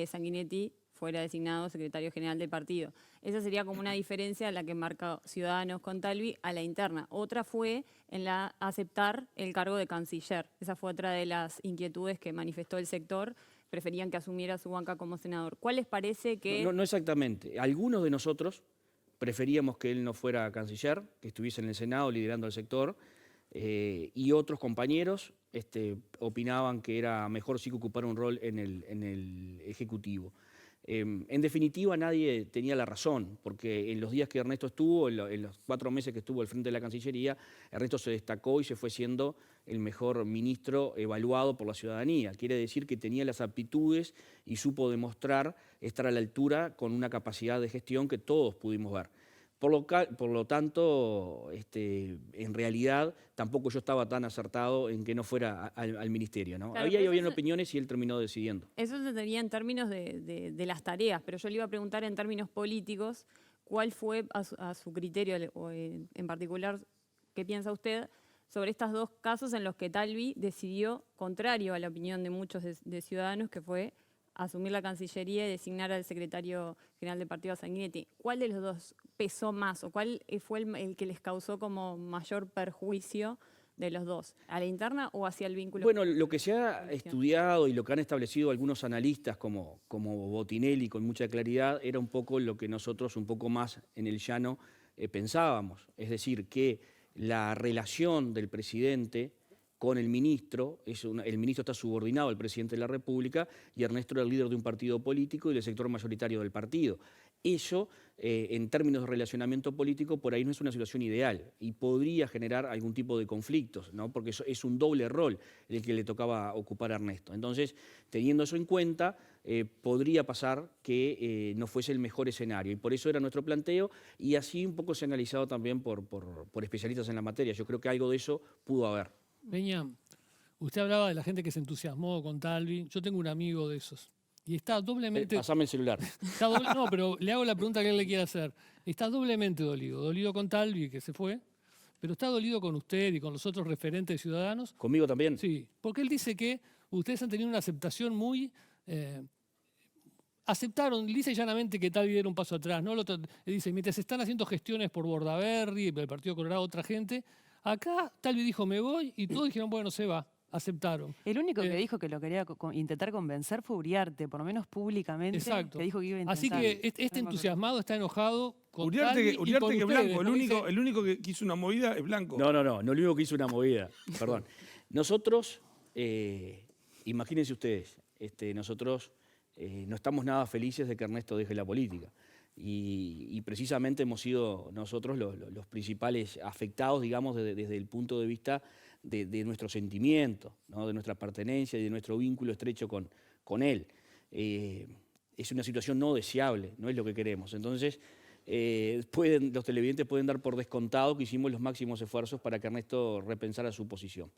Sanguinetti fuera designado secretario general del partido. Esa sería como una diferencia la que marca Ciudadanos con Talvi a la interna. Otra fue en la aceptar el cargo de canciller. Esa fue otra de las inquietudes que manifestó el sector. Preferían que asumiera su banca como senador. ¿Cuál les parece que...? No exactamente. Algunos de nosotros preferíamos que él no fuera canciller, que estuviese en el Senado liderando el sector, y otros compañeros opinaban que era mejor sí que ocupara un rol en el Ejecutivo. En definitiva, nadie tenía la razón, porque en los días que Ernesto estuvo, en los 4 meses que estuvo al frente de la Cancillería, Ernesto se destacó y se fue siendo el mejor ministro evaluado por la ciudadanía. Quiere decir que tenía las aptitudes y supo demostrar estar a la altura con una capacidad de gestión que todos pudimos ver. Por lo tanto, en realidad, tampoco yo estaba tan acertado en que no fuera al ministerio, ¿no? Claro, habían opiniones y él terminó decidiendo. Eso se tenía en términos de las tareas, pero yo le iba a preguntar en términos políticos, ¿cuál fue a su criterio, o en particular, qué piensa usted sobre estos 2 casos en los que Talvi decidió, contrario a la opinión de muchos de Ciudadanos, que fue asumir la Cancillería y designar al secretario general del partido, Sanguinetti? ¿Cuál de los 2 pesó más o cuál fue el que les causó como mayor perjuicio de los 2? ¿A la interna o hacia el vínculo? Bueno, lo que se ha estudiado y lo que han establecido algunos analistas como Botinelli con mucha claridad era un poco lo que nosotros un poco más en el llano pensábamos. Es decir, que la relación del presidente con el ministro, el ministro está subordinado al presidente de la República y Ernesto era el líder de un partido político y del sector mayoritario del partido. Eso, en términos de relacionamiento político, por ahí no es una situación ideal y podría generar algún tipo de conflictos, ¿no? Porque eso es un doble rol el que le tocaba ocupar a Ernesto. Entonces, teniendo eso en cuenta, podría pasar que no fuese el mejor escenario y por eso era nuestro planteo y así un poco se ha analizado también por especialistas en la materia. Yo creo que algo de eso pudo haber. Peña, usted hablaba de la gente que se entusiasmó con Talvi. Yo tengo un amigo de esos. Y está doblemente... Pasame el celular. No, pero le hago la pregunta que él le quiere hacer. Está doblemente dolido. Dolido con Talvi, que se fue, pero está dolido con usted y con los otros referentes de Ciudadanos. ¿Conmigo también? Sí, porque él dice que ustedes han tenido una aceptación muy... aceptaron lisa y llanamente que Talvi diera un paso atrás. ¿No? Dice, mientras se están haciendo gestiones por Bordaberry, el Partido Colorado, otra gente, acá Talvi dijo, me voy, y todos dijeron, bueno, se va. Aceptaron. El único que dijo que lo quería intentar convencer fue Uriarte, por lo menos públicamente. Exacto. Que dijo que iba a intentar. Así que este entusiasmado está enojado con Uriarte Talvi que y con es ustedes, blanco, ¿no? el único que hizo una movida es blanco. No el único que hizo una movida, perdón. Nosotros, imagínense ustedes, nosotros no estamos nada felices de que Ernesto deje la política. Y precisamente hemos sido nosotros los principales afectados, digamos, desde el punto de vista de nuestro sentimiento, ¿no? De nuestra pertenencia y de nuestro vínculo estrecho con él. Es una situación no deseable, no es lo que queremos. Entonces, los televidentes pueden dar por descontado que hicimos los máximos esfuerzos para que Ernesto repensara su posición.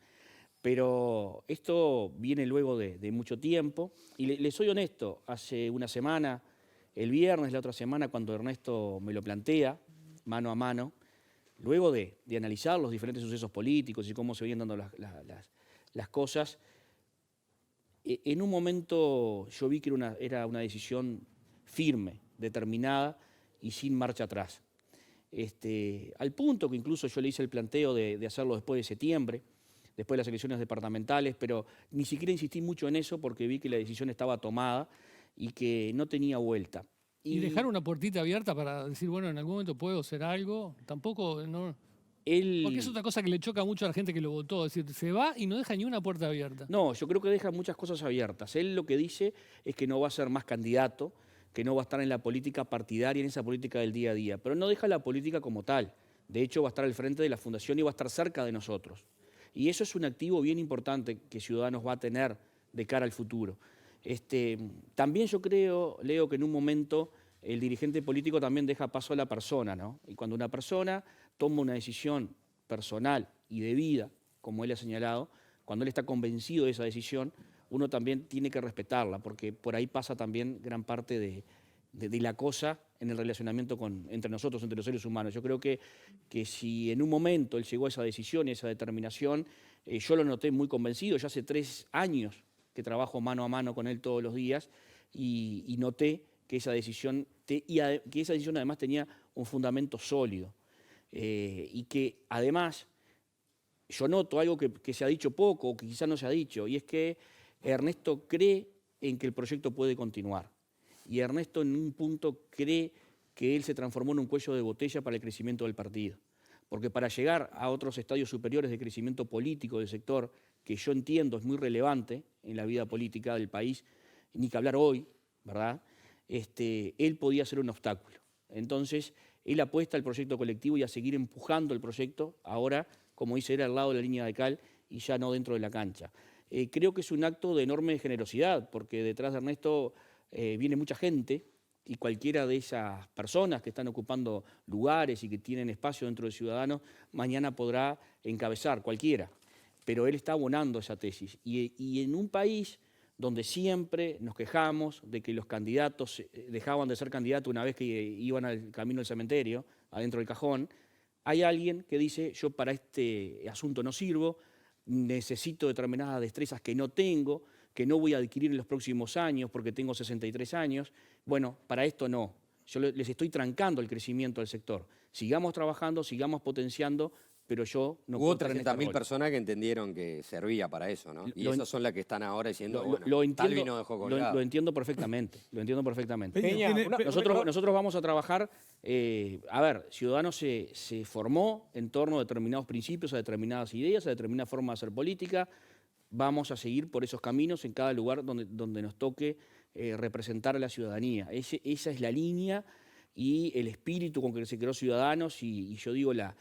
Pero esto viene luego de mucho tiempo, y le soy honesto, hace una semana, el viernes, la otra semana, cuando Ernesto me lo plantea, mano a mano, luego de analizar los diferentes sucesos políticos y cómo se venían dando las cosas, en un momento yo vi que era una decisión firme, determinada y sin marcha atrás. Al punto que incluso yo le hice el planteo de hacerlo después de septiembre, después de las elecciones departamentales, pero ni siquiera insistí mucho en eso porque vi que la decisión estaba tomada y que no tenía vuelta. Y dejar una puertita abierta para decir, bueno, en algún momento puedo hacer algo, tampoco, no. Porque es otra cosa que le choca mucho a la gente que lo votó, es decir, se va y no deja ni una puerta abierta. No, yo creo que deja muchas cosas abiertas. Él lo que dice es que no va a ser más candidato, que no va a estar en la política partidaria, en esa política del día a día, pero no deja la política como tal. De hecho, va a estar al frente de la fundación y va a estar cerca de nosotros. Y eso es un activo bien importante que Ciudadanos va a tener de cara al futuro. También yo creo, Leo, que en un momento el dirigente político también deja paso a la persona, ¿no? Y cuando una persona toma una decisión personal y de vida, como él ha señalado, cuando él está convencido de esa decisión, uno también tiene que respetarla, porque por ahí pasa también gran parte de la cosa en el relacionamiento entre nosotros, entre los seres humanos. Yo creo que si en un momento él llegó a esa decisión y esa determinación, yo lo noté muy convencido. Ya hace 3 años que trabajo mano a mano con él todos los días y noté que esa decisión además tenía un fundamento sólido y que además yo noto algo que se ha dicho poco o que quizás no se ha dicho, y es que Ernesto cree en que el proyecto puede continuar. Y Ernesto en un punto cree que él se transformó en un cuello de botella para el crecimiento del partido. Porque para llegar a otros estadios superiores de crecimiento político del sector, que yo entiendo es muy relevante en la vida política del país, ni que hablar hoy, ¿verdad? Él podía ser un obstáculo. Entonces, él apuesta al proyecto colectivo y a seguir empujando el proyecto, ahora, como dice, era al lado de la línea de cal y ya no dentro de la cancha. Creo que es un acto de enorme generosidad, porque detrás de Ernesto viene mucha gente y cualquiera de esas personas que están ocupando lugares y que tienen espacio dentro de Ciudadanos, mañana podrá encabezar, cualquiera. Pero él está abonando esa tesis. Y en un país donde siempre nos quejamos de que los candidatos dejaban de ser candidatos una vez que iban al camino del cementerio, adentro del cajón, hay alguien que dice, yo para este asunto no sirvo, necesito determinadas destrezas que no tengo, que no voy a adquirir en los próximos años porque tengo 63 años. Bueno, para esto no. Yo les estoy trancando el crecimiento del sector. Sigamos trabajando, sigamos potenciando pero yo no Hubo puedo estar en este 300.000 rol. personas que entendieron que servía para eso, ¿no? Y Lo en- esas son las que están ahora diciendo, Lo bueno, Talvi entiendo, no dejó colgado. lo entiendo perfectamente, lo entiendo perfectamente. Peña, Nosotros vamos a trabajar, a ver, Ciudadanos se formó en torno a determinados principios, a determinadas ideas, a determinada forma de hacer política. Vamos a seguir por esos caminos en cada lugar donde nos toque representar a la ciudadanía. Esa es la línea y el espíritu con que se creó Ciudadanos y yo digo la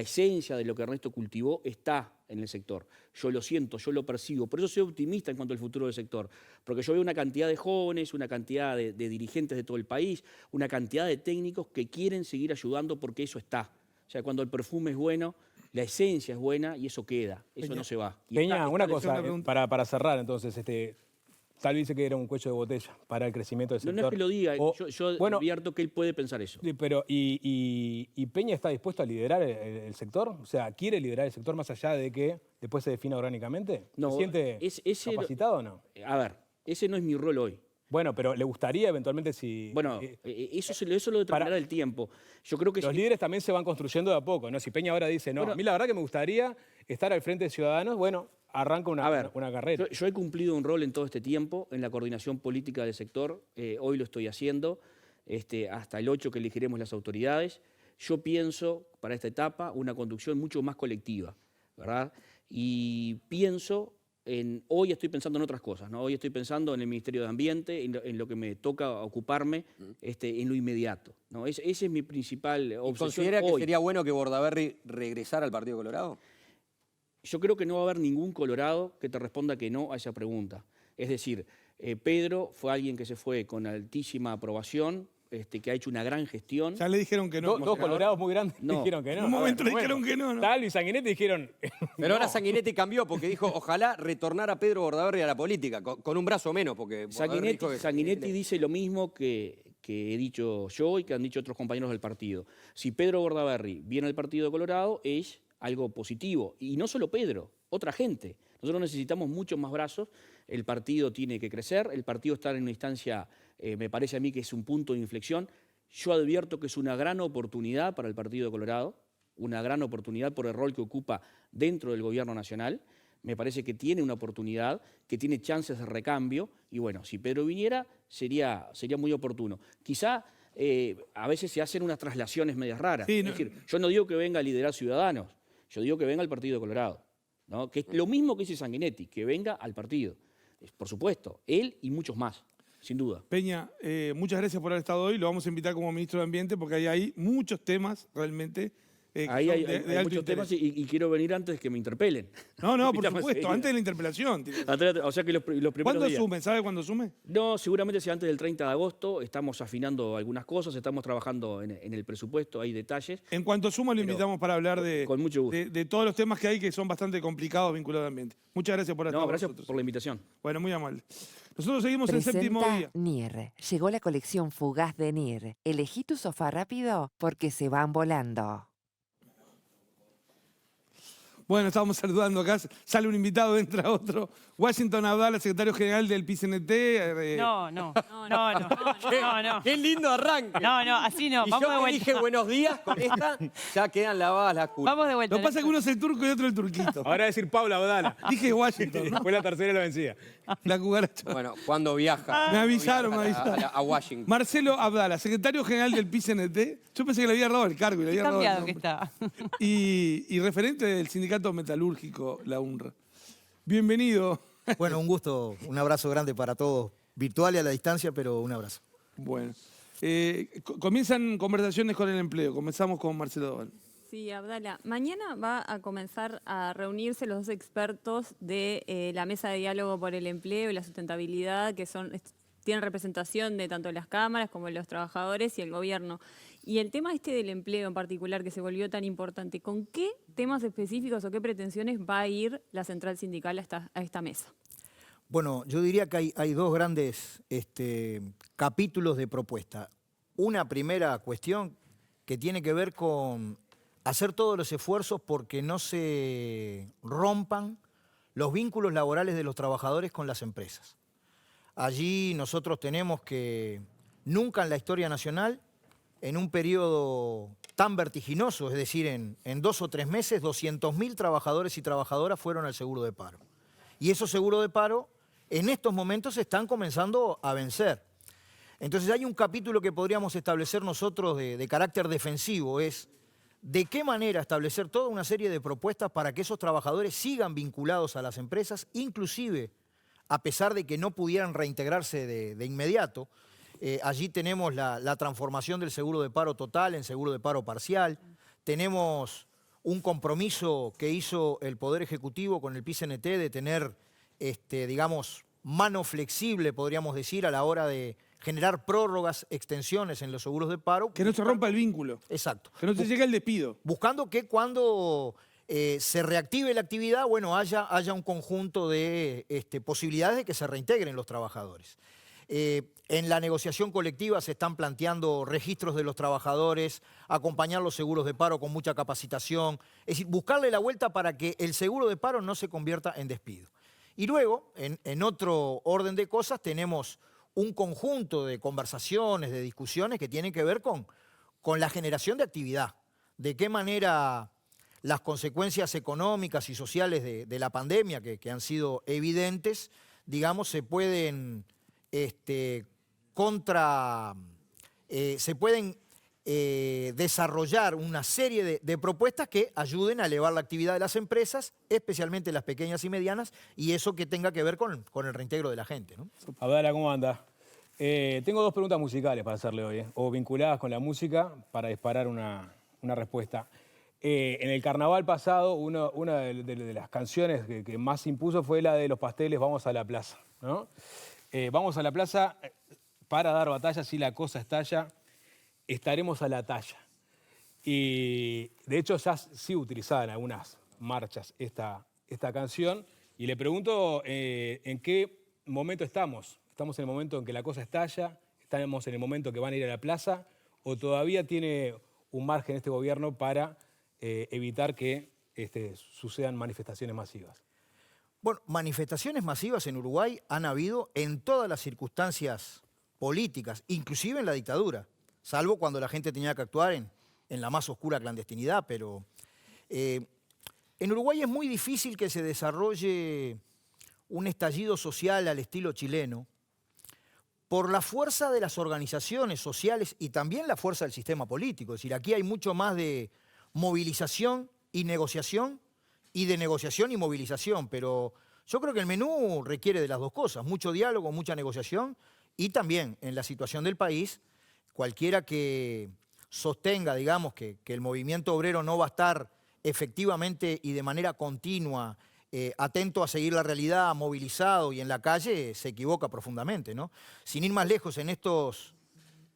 esencia de lo que Ernesto cultivó está en el sector. Yo lo siento, yo lo percibo. Por eso soy optimista en cuanto al futuro del sector. Porque yo veo una cantidad de jóvenes, una cantidad de dirigentes de todo el país, una cantidad de técnicos que quieren seguir ayudando porque eso está. O sea, cuando el perfume es bueno, la esencia es buena y eso queda. Eso no se va. Y Peña, está- una está- cosa, para cerrar entonces, Tal dice que era un cuello de botella para el crecimiento del sector. No es que lo diga, O- yo bueno, advierto que él puede pensar eso. Sí, pero ¿y Peña está dispuesto a liderar el sector? O sea, ¿quiere liderar el sector más allá de que después se defina orgánicamente? No, ¿Se siente ese- capacitado o no? A ver, ese no es mi rol hoy. Bueno, pero ¿le gustaría eventualmente si...? Bueno, eso lo determinará el tiempo. Yo creo que los líderes también se van construyendo de a poco, ¿no? Si Peña ahora dice, no, Bueno, a mí la verdad que me gustaría estar al frente de Ciudadanos, bueno, arranca una carrera. Yo he cumplido un rol en todo este tiempo en la coordinación política del sector. Hoy lo estoy haciendo, hasta el 8 que elegiremos las autoridades. Yo pienso, para esta etapa, una conducción mucho más colectiva, ¿verdad? Y pienso hoy estoy pensando en otras cosas, ¿no? Hoy estoy pensando en el Ministerio de Ambiente, en lo que me toca ocuparme en lo inmediato, ¿no? Ese es mi principal obsesión. ¿Considera que hoy. sería bueno que Bordaberry regresara al Partido Colorado? Yo creo que no va a haber ningún colorado que te responda que no a esa pregunta. Es decir, Pedro fue alguien que se fue con altísima aprobación, que ha hecho una gran gestión. Ya le dijeron que no. Dos colorados muy grandes No. dijeron que no. En un momento A ver, dijeron que no, ¿no? Tal y Sanguinetti dijeron... Pero ahora Sanguinetti cambió porque dijo, ojalá retornara Pedro Bordaberry a la política, con un brazo menos, porque Bordaberry dijo que- Sanguinetti dice lo mismo que he dicho yo y que han dicho otros compañeros del partido. Si Pedro Bordaberry viene al Partido Colorado es algo positivo. Y no solo Pedro, otra gente. Nosotros necesitamos muchos más brazos. El partido tiene que crecer, el partido está en una instancia, me parece a mí que es un punto de inflexión. Yo advierto que es una gran oportunidad para el Partido Colorado, una gran oportunidad por el rol que ocupa dentro del gobierno nacional. Me parece que tiene una oportunidad, que tiene chances de recambio. Y bueno, si Pedro viniera, sería muy oportuno. Quizá a veces se hacen unas traslaciones medias raras. Sí, Es no- decir, yo no digo que venga a liderar Ciudadanos, yo digo que venga al Partido Colorado, ¿no? Que es lo mismo que dice Sanguinetti, que venga al partido. Por supuesto, él y muchos más, sin duda. Peña, muchas gracias por haber estado hoy. Lo vamos a invitar como ministro de Ambiente porque ahí hay muchos temas realmente que Ahí son hay, de hay alto muchos interés. temas y quiero venir antes que me interpelen. No, no, por Invítame supuesto, enseguida. antes de la interpelación. O sea que los primeros ¿Cuándo días. asume? ¿Sabe cuándo asume? No, seguramente sea antes del 30 de agosto. Estamos afinando algunas cosas, estamos trabajando en el presupuesto, hay detalles. En cuanto asuma, lo Pero invitamos para hablar con mucho gusto. de todos los temas que hay que son bastante complicados vinculados al ambiente. Muchas gracias por estar No, con gracias nosotros. por la invitación. Bueno, muy amable. Nosotros seguimos en Séptimo Día. NIR. Llegó la colección fugaz de NIR. Elegí tu sofá rápido porque se van volando. Bueno, estábamos saludando acá. Sale un invitado, entra otro. Washington Abdala, secretario general del PCNT. No. Qué lindo arranque. No, así no. Y Vamos yo de que vuelta. dije buenos días con esta, ya quedan lavadas las culpas. Vamos de vuelta. Lo que pasa es que uno es el turco y otro el turquito. Ahora va a decir Paula Abdala. Dije Washington, ¿no? Fue la tercera y la vencida. La cucaracha. Bueno, cuando viaja. Me avisaron, me Viaja avisaron. a Washington. Marcelo Abdala, secretario general del PCNT. Yo pensé que le había robado el cargo y le Qué había robado el cambiado que nombre. está. Y referente del sindicato metalúrgico, la UNRWA. Bienvenido. Bueno, un gusto, un abrazo grande para todos, virtual y a la distancia, pero un abrazo. Bueno, comienzan conversaciones con el empleo. Comenzamos con Marcelo Doval. Sí, Abdala. Mañana va a comenzar a reunirse los dos expertos de la Mesa de Diálogo por el Empleo y la Sustentabilidad, que tienen representación de tanto las cámaras como de los trabajadores y el gobierno. Y el tema del empleo en particular, que se volvió tan importante, ¿con qué temas específicos o qué pretensiones va a ir la central sindical a esta mesa? Bueno, yo diría que hay dos grandes capítulos de propuesta. Una primera cuestión que tiene que ver con hacer todos los esfuerzos porque no se rompan los vínculos laborales de los trabajadores con las empresas. Allí nosotros tenemos que, nunca en la historia nacional, en un periodo tan vertiginoso, es decir, en 2 o 3 meses 200.000 trabajadores y trabajadoras fueron al seguro de paro. Y esos seguros de paro en estos momentos están comenzando a vencer. Entonces hay un capítulo que podríamos establecer nosotros de carácter defensivo, es de qué manera establecer toda una serie de propuestas para que esos trabajadores sigan vinculados a las empresas, inclusive a pesar de que no pudieran reintegrarse de inmediato. Allí tenemos la transformación del seguro de paro total en seguro de paro parcial. Tenemos un compromiso que hizo el Poder Ejecutivo con el PIT-CNT de tener, digamos, mano flexible, podríamos decir, a la hora de generar prórrogas, extensiones en los seguros de paro. Que no se rompa el vínculo. Exacto. Que no se llegue al despido. Buscando que cuando se reactive la actividad, bueno, haya un conjunto de posibilidades de que se reintegren los trabajadores. En la negociación colectiva se están planteando registros de los trabajadores, acompañar los seguros de paro con mucha capacitación, es decir, buscarle la vuelta para que el seguro de paro no se convierta en despido. Y luego, en otro orden de cosas, tenemos un conjunto de conversaciones, de discusiones que tienen que ver con la generación de actividad. De qué manera las consecuencias económicas y sociales de la pandemia, que han sido evidentes, digamos, se pueden desarrollar una serie de propuestas que ayuden a elevar la actividad de las empresas, especialmente las pequeñas y medianas, y eso que tenga que ver con el reintegro de la gente, ¿no? Abdala, ¿cómo anda? Tengo 2 preguntas musicales para hacerle hoy, o vinculadas con la música para disparar una respuesta. En el carnaval pasado, una de las canciones que más impuso fue la de Los Pasteles, Vamos a la Plaza, ¿no? Vamos a la plaza para dar batalla, si la cosa estalla, estaremos a la talla. Y de hecho ya sí utilizada en algunas marchas esta canción. Y le pregunto en qué momento estamos. ¿Estamos en el momento en que la cosa estalla? ¿Estamos en el momento que van a ir a la plaza? ¿O todavía tiene un margen este gobierno para evitar que sucedan manifestaciones masivas? Bueno, manifestaciones masivas en Uruguay han habido en todas las circunstancias políticas, inclusive en la dictadura, salvo cuando la gente tenía que actuar en la más oscura clandestinidad, pero en Uruguay es muy difícil que se desarrolle un estallido social al estilo chileno por la fuerza de las organizaciones sociales y también la fuerza del sistema político. Es decir, aquí hay mucho más de movilización y negociación y de negociación y movilización, pero yo creo que el menú requiere de las dos cosas, mucho diálogo, mucha negociación y también en la situación del país, cualquiera que sostenga, digamos, que el movimiento obrero no va a estar efectivamente y de manera continua atento a seguir la realidad, movilizado y en la calle, se equivoca profundamente, ¿no? Sin ir más lejos, en estos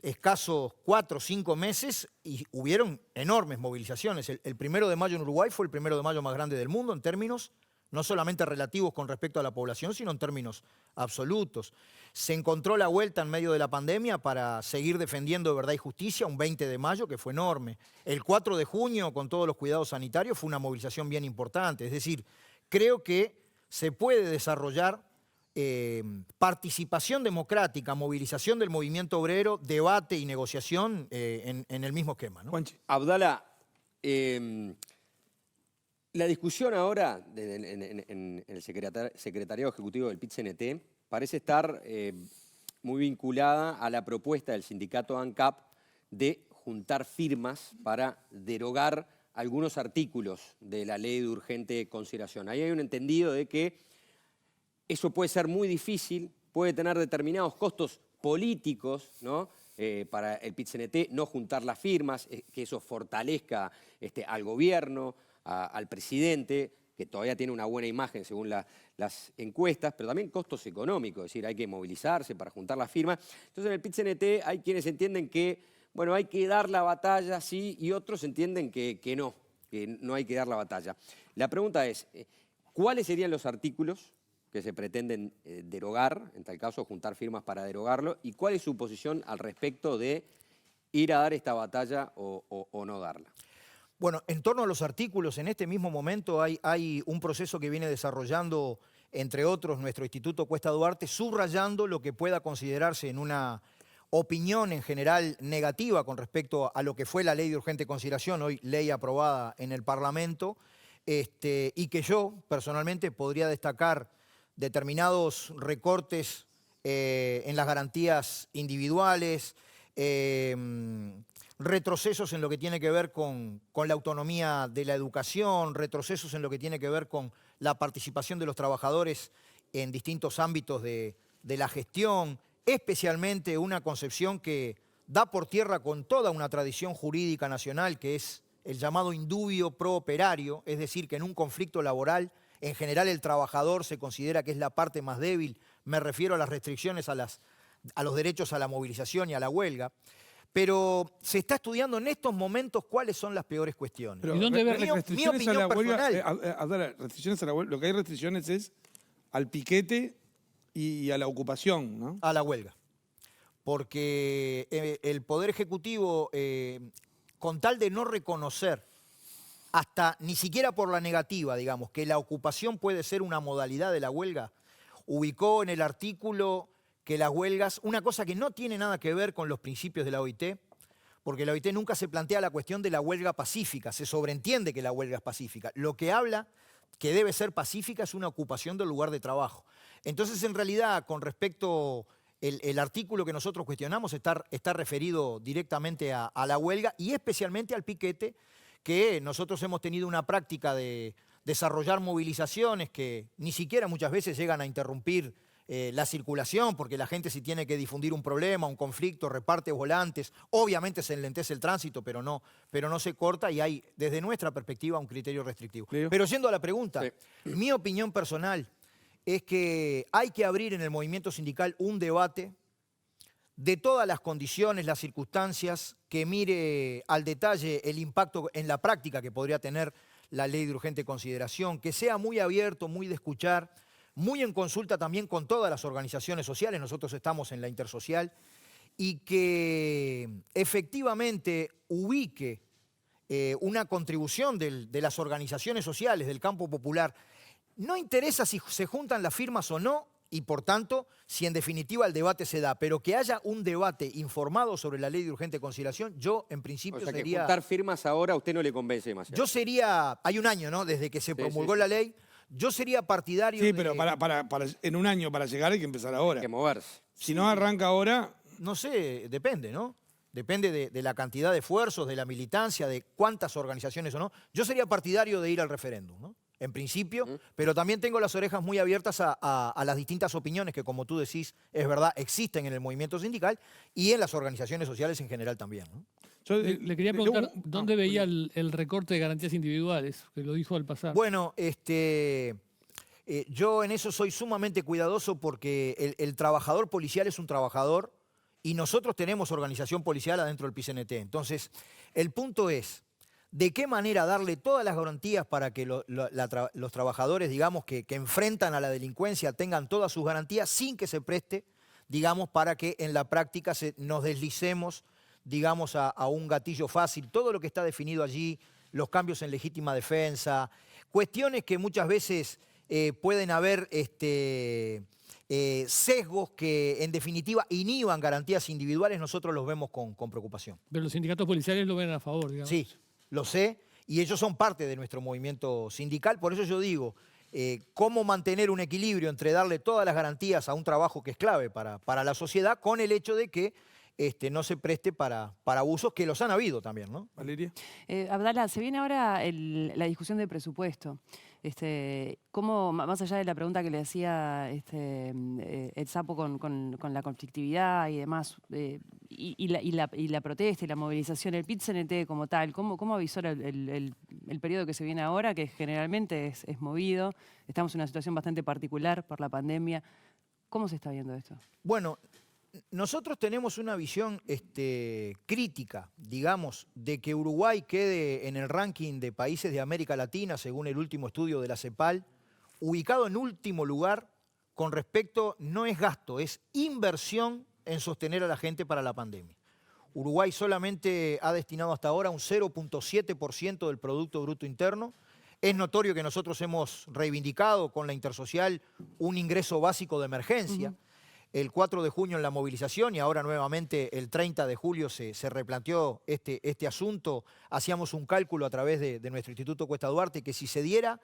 escasos 4 o 5 meses hubieron enormes movilizaciones. El 1 de mayo en Uruguay fue el 1 de mayo más grande del mundo en términos no solamente relativos con respecto a la población, sino en términos absolutos. Se encontró la vuelta en medio de la pandemia para seguir defendiendo verdad y justicia, un 20 de mayo que fue enorme. El 4 de junio, con todos los cuidados sanitarios, fue una movilización bien importante. Es decir, creo que se puede desarrollar participación democrática, movilización del movimiento obrero, debate y negociación en el mismo esquema, ¿no? Abdala, la discusión ahora en el Secretariado Ejecutivo del PIT-CNT parece estar muy vinculada a la propuesta del sindicato ANCAP de juntar firmas para derogar algunos artículos de la ley de urgente consideración. Ahí hay un entendido de que eso puede ser muy difícil, puede tener determinados costos políticos, ¿no? Para el PIT-CNT no juntar las firmas, que eso fortalezca al gobierno, al presidente, que todavía tiene una buena imagen según las encuestas, pero también costos económicos, es decir, hay que movilizarse para juntar las firmas. Entonces en el PIT-CNT hay quienes entienden que, bueno, hay que dar la batalla, sí, y otros entienden que no hay que dar la batalla. La pregunta es, ¿cuáles serían los artículos que se pretenden derogar, en tal caso juntar firmas para derogarlo, y cuál es su posición al respecto de ir a dar esta batalla o no darla? Bueno, en torno a los artículos, en este mismo momento hay un proceso que viene desarrollando, entre otros, nuestro Instituto Cuesta Duarte, subrayando lo que pueda considerarse en una opinión en general negativa con respecto a lo que fue la ley de urgente consideración, hoy ley aprobada en el Parlamento, y que yo personalmente podría destacar determinados recortes en las garantías individuales, retrocesos en lo que tiene que ver con la autonomía de la educación, retrocesos en lo que tiene que ver con la participación de los trabajadores en distintos ámbitos de la gestión, especialmente una concepción que da por tierra con toda una tradición jurídica nacional, que es el llamado indubio pro operario, es decir, que en un conflicto laboral, en general el trabajador se considera que es la parte más débil, me refiero a las restricciones a los derechos a la movilización y a la huelga, pero se está estudiando en estos momentos cuáles son las peores cuestiones. Pero, ¿Y dónde ver restricciones mi opinión a la huelga, personal? restricciones a la huelga, lo que hay restricciones es al piquete y a la ocupación, ¿no? A la huelga. Porque el Poder Ejecutivo, con tal de no reconocer, hasta ni siquiera por la negativa, digamos, que la ocupación puede ser una modalidad de la huelga, ubicó en el artículo que las huelgas, una cosa que no tiene nada que ver con los principios de la OIT, porque la OIT nunca se plantea la cuestión de la huelga pacífica, se sobreentiende que la huelga es pacífica. Lo que habla que debe ser pacífica es una ocupación del lugar de trabajo. Entonces, en realidad, con respecto el artículo que nosotros cuestionamos está referido directamente a la huelga y especialmente al piquete, que nosotros hemos tenido una práctica de desarrollar movilizaciones que ni siquiera muchas veces llegan a interrumpir la circulación, porque la gente si tiene que difundir un problema, un conflicto, reparte volantes, obviamente se enlentece el tránsito, pero no se corta y hay, desde nuestra perspectiva, un criterio restrictivo. Leo. Pero yendo a la pregunta, Sí. mi opinión personal es que hay que abrir en el movimiento sindical un debate de todas las condiciones, las circunstancias, que mire al detalle el impacto en la práctica que podría tener la ley de urgente consideración, que sea muy abierto, muy de escuchar, muy en consulta también con todas las organizaciones sociales, nosotros estamos en la intersocial, y que efectivamente ubique una contribución de las organizaciones sociales, del campo popular. No interesa si se juntan las firmas o no, y por tanto, si en definitiva el debate se da, pero que haya un debate informado sobre la ley de urgente consideración, yo en principio O sea, que sería... juntar firmas ahora a usted no le convence demasiado. Yo sería, hay un año, ¿no?, desde que se promulgó la ley, yo sería partidario Sí, de... pero en un año para llegar hay que empezar ahora. Hay que moverse. Si no arranca ahora, No sé, depende, ¿no? Depende de la cantidad de esfuerzos, de la militancia, de cuántas organizaciones o no. Yo sería partidario de ir al referéndum, ¿no? En principio, pero también tengo las orejas muy abiertas a las distintas opiniones que, como tú decís, es verdad, existen en el movimiento sindical y en las organizaciones sociales en general también, ¿no? yo, Le quería preguntar dónde veía el recorte de garantías individuales, que lo dijo al pasar. Bueno, yo en eso soy sumamente cuidadoso porque el trabajador policial es un trabajador y nosotros tenemos organización policial adentro del PCNT. Entonces, el punto es, ¿de qué manera darle todas las garantías para que los trabajadores, digamos, que enfrentan a la delincuencia tengan todas sus garantías sin que se preste, digamos, para que en la práctica nos deslicemos, digamos, a un gatillo fácil? Todo lo que está definido allí, los cambios en legítima defensa, cuestiones que muchas veces pueden haber sesgos que en definitiva inhiban garantías individuales, nosotros los vemos con preocupación. Pero los sindicatos policiales lo ven a favor, digamos. Sí, lo sé, y ellos son parte de nuestro movimiento sindical, por eso yo digo, cómo mantener un equilibrio entre darle todas las garantías a un trabajo que es clave para la sociedad, con el hecho de que no se preste para abusos, que los han habido también, ¿no? Valeria. Abdala, se viene ahora la discusión de presupuesto. ¿Cómo, más allá de la pregunta que le hacía el Sapo con la conflictividad y demás, y la protesta y la movilización, el PIT-CNT como tal, ¿cómo avisora el periodo que se viene ahora, que generalmente es movido? Estamos en una situación bastante particular por la pandemia. ¿Cómo se está viendo esto? Bueno, nosotros tenemos una visión crítica, digamos, de que Uruguay quede en el ranking de países de América Latina, según el último estudio de la CEPAL, ubicado en último lugar con respecto, no es gasto, es inversión en sostener a la gente para la pandemia. Uruguay solamente ha destinado hasta ahora un 0.7% del Producto Bruto Interno. Es notorio que nosotros hemos reivindicado con la Intersocial un ingreso básico de emergencia. el 4 de junio en la movilización y ahora nuevamente el 30 de julio se replanteó este asunto. Hacíamos un cálculo a través de nuestro Instituto Cuesta Duarte que si se diera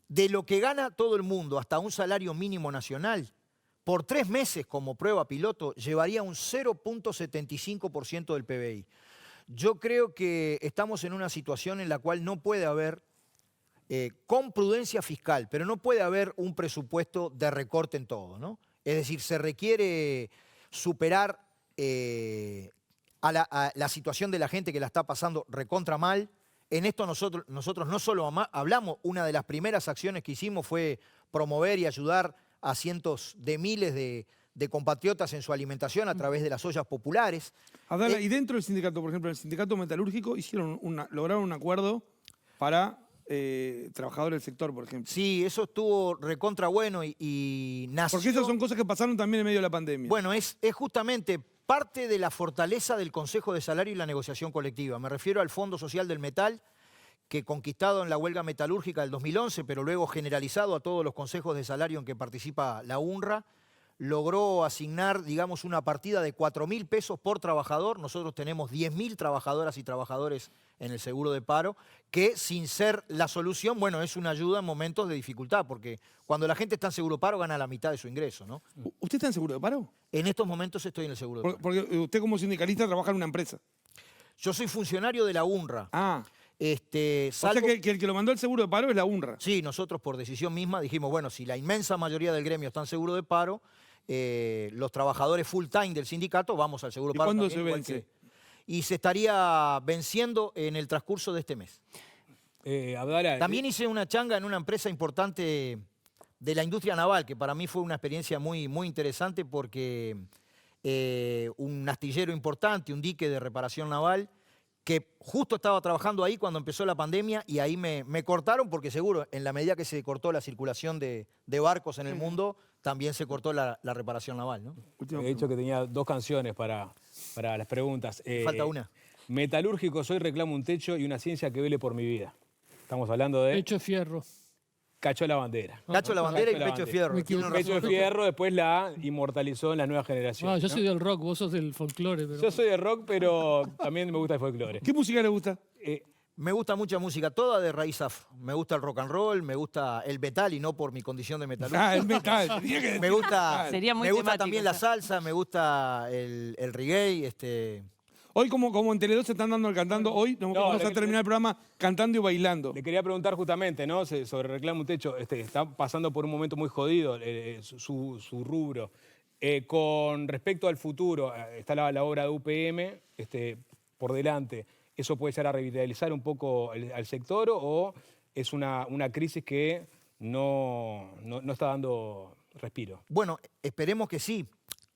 de lo que gana todo el mundo hasta un salario mínimo nacional, por 3 meses como prueba piloto, llevaría un 0.75% del PBI. Yo creo que estamos en una situación en la cual no puede haber, con prudencia fiscal, pero no puede haber un presupuesto de recorte en todo, ¿no? Es decir, se requiere superar a la situación de la gente que la está pasando recontra mal. En esto nosotros no solo hablamos, una de las primeras acciones que hicimos fue promover y ayudar a cientos de miles de compatriotas en su alimentación a través de las ollas populares. Abdala, y dentro del sindicato, por ejemplo, el sindicato metalúrgico lograron un acuerdo para trabajadores del sector, por ejemplo. Sí, eso estuvo recontra bueno y nació... Porque esas son cosas que pasaron también en medio de la pandemia. Bueno, es justamente parte de la fortaleza del Consejo de Salario y la negociación colectiva. Me refiero al Fondo Social del Metal, que conquistado en la huelga metalúrgica del 2011, pero luego generalizado a todos los consejos de salario en que participa la UNRWA, logró asignar, digamos, una partida de 4.000 pesos por trabajador. Nosotros tenemos 10.000 trabajadoras y trabajadores en el seguro de paro, que sin ser la solución, bueno, es una ayuda en momentos de dificultad, porque cuando la gente está en seguro de paro gana la mitad de su ingreso, ¿no? ¿Usted está en seguro de paro? En estos momentos estoy en el seguro de paro. Porque usted como sindicalista trabaja en una empresa. Yo soy funcionario de la UNRWA. Ah. O sea que el que lo mandó al seguro de paro es la UNRWA. Sí, nosotros por decisión misma dijimos, bueno, si la inmensa mayoría del gremio está en seguro de paro, los trabajadores full time del sindicato vamos al seguro de paro. ¿Y cuándo también, se vence? Y se estaría venciendo en el transcurso de este mes. Abdala, también hice una changa en una empresa importante de la industria naval, que para mí fue una experiencia muy, muy interesante porque un astillero importante, un dique de reparación naval, que justo estaba trabajando ahí cuando empezó la pandemia y ahí me cortaron porque seguro, en la medida que se cortó la circulación de barcos en el mundo, también se cortó la reparación naval, ¿no? He dicho que tenía 2 canciones para las preguntas. Falta una. Metalúrgico soy, reclamo un techo y una ciencia que vele por mi vida. Estamos hablando de... Pecho de fierro. Cacho la bandera. Cacho la bandera y Pecho de Fierro. Pecho de Fierro después la inmortalizó en la nueva generación. Yo soy del rock, vos sos del folclore. Pero... Yo soy de rock, pero también me gusta el folclore. ¿Qué música le gusta? Me gusta mucha música, toda de raíz afro. Me gusta el rock and roll, me gusta el metal y no por mi condición de metalúrgico. El metal. Me gusta, Sería muy me gusta temático, también la salsa, me gusta el reggae. Hoy como en Tele2 se están dando el cantando, hoy vamos a terminar el programa cantando y bailando. Le quería preguntar justamente, ¿no? Sobre Reclamo un Techo. Está pasando por un momento muy jodido su rubro. Con respecto al futuro, está la obra de UPM por delante. ¿Eso puede ser a revitalizar un poco al sector o es una crisis que no está dando respiro? Bueno, esperemos que sí.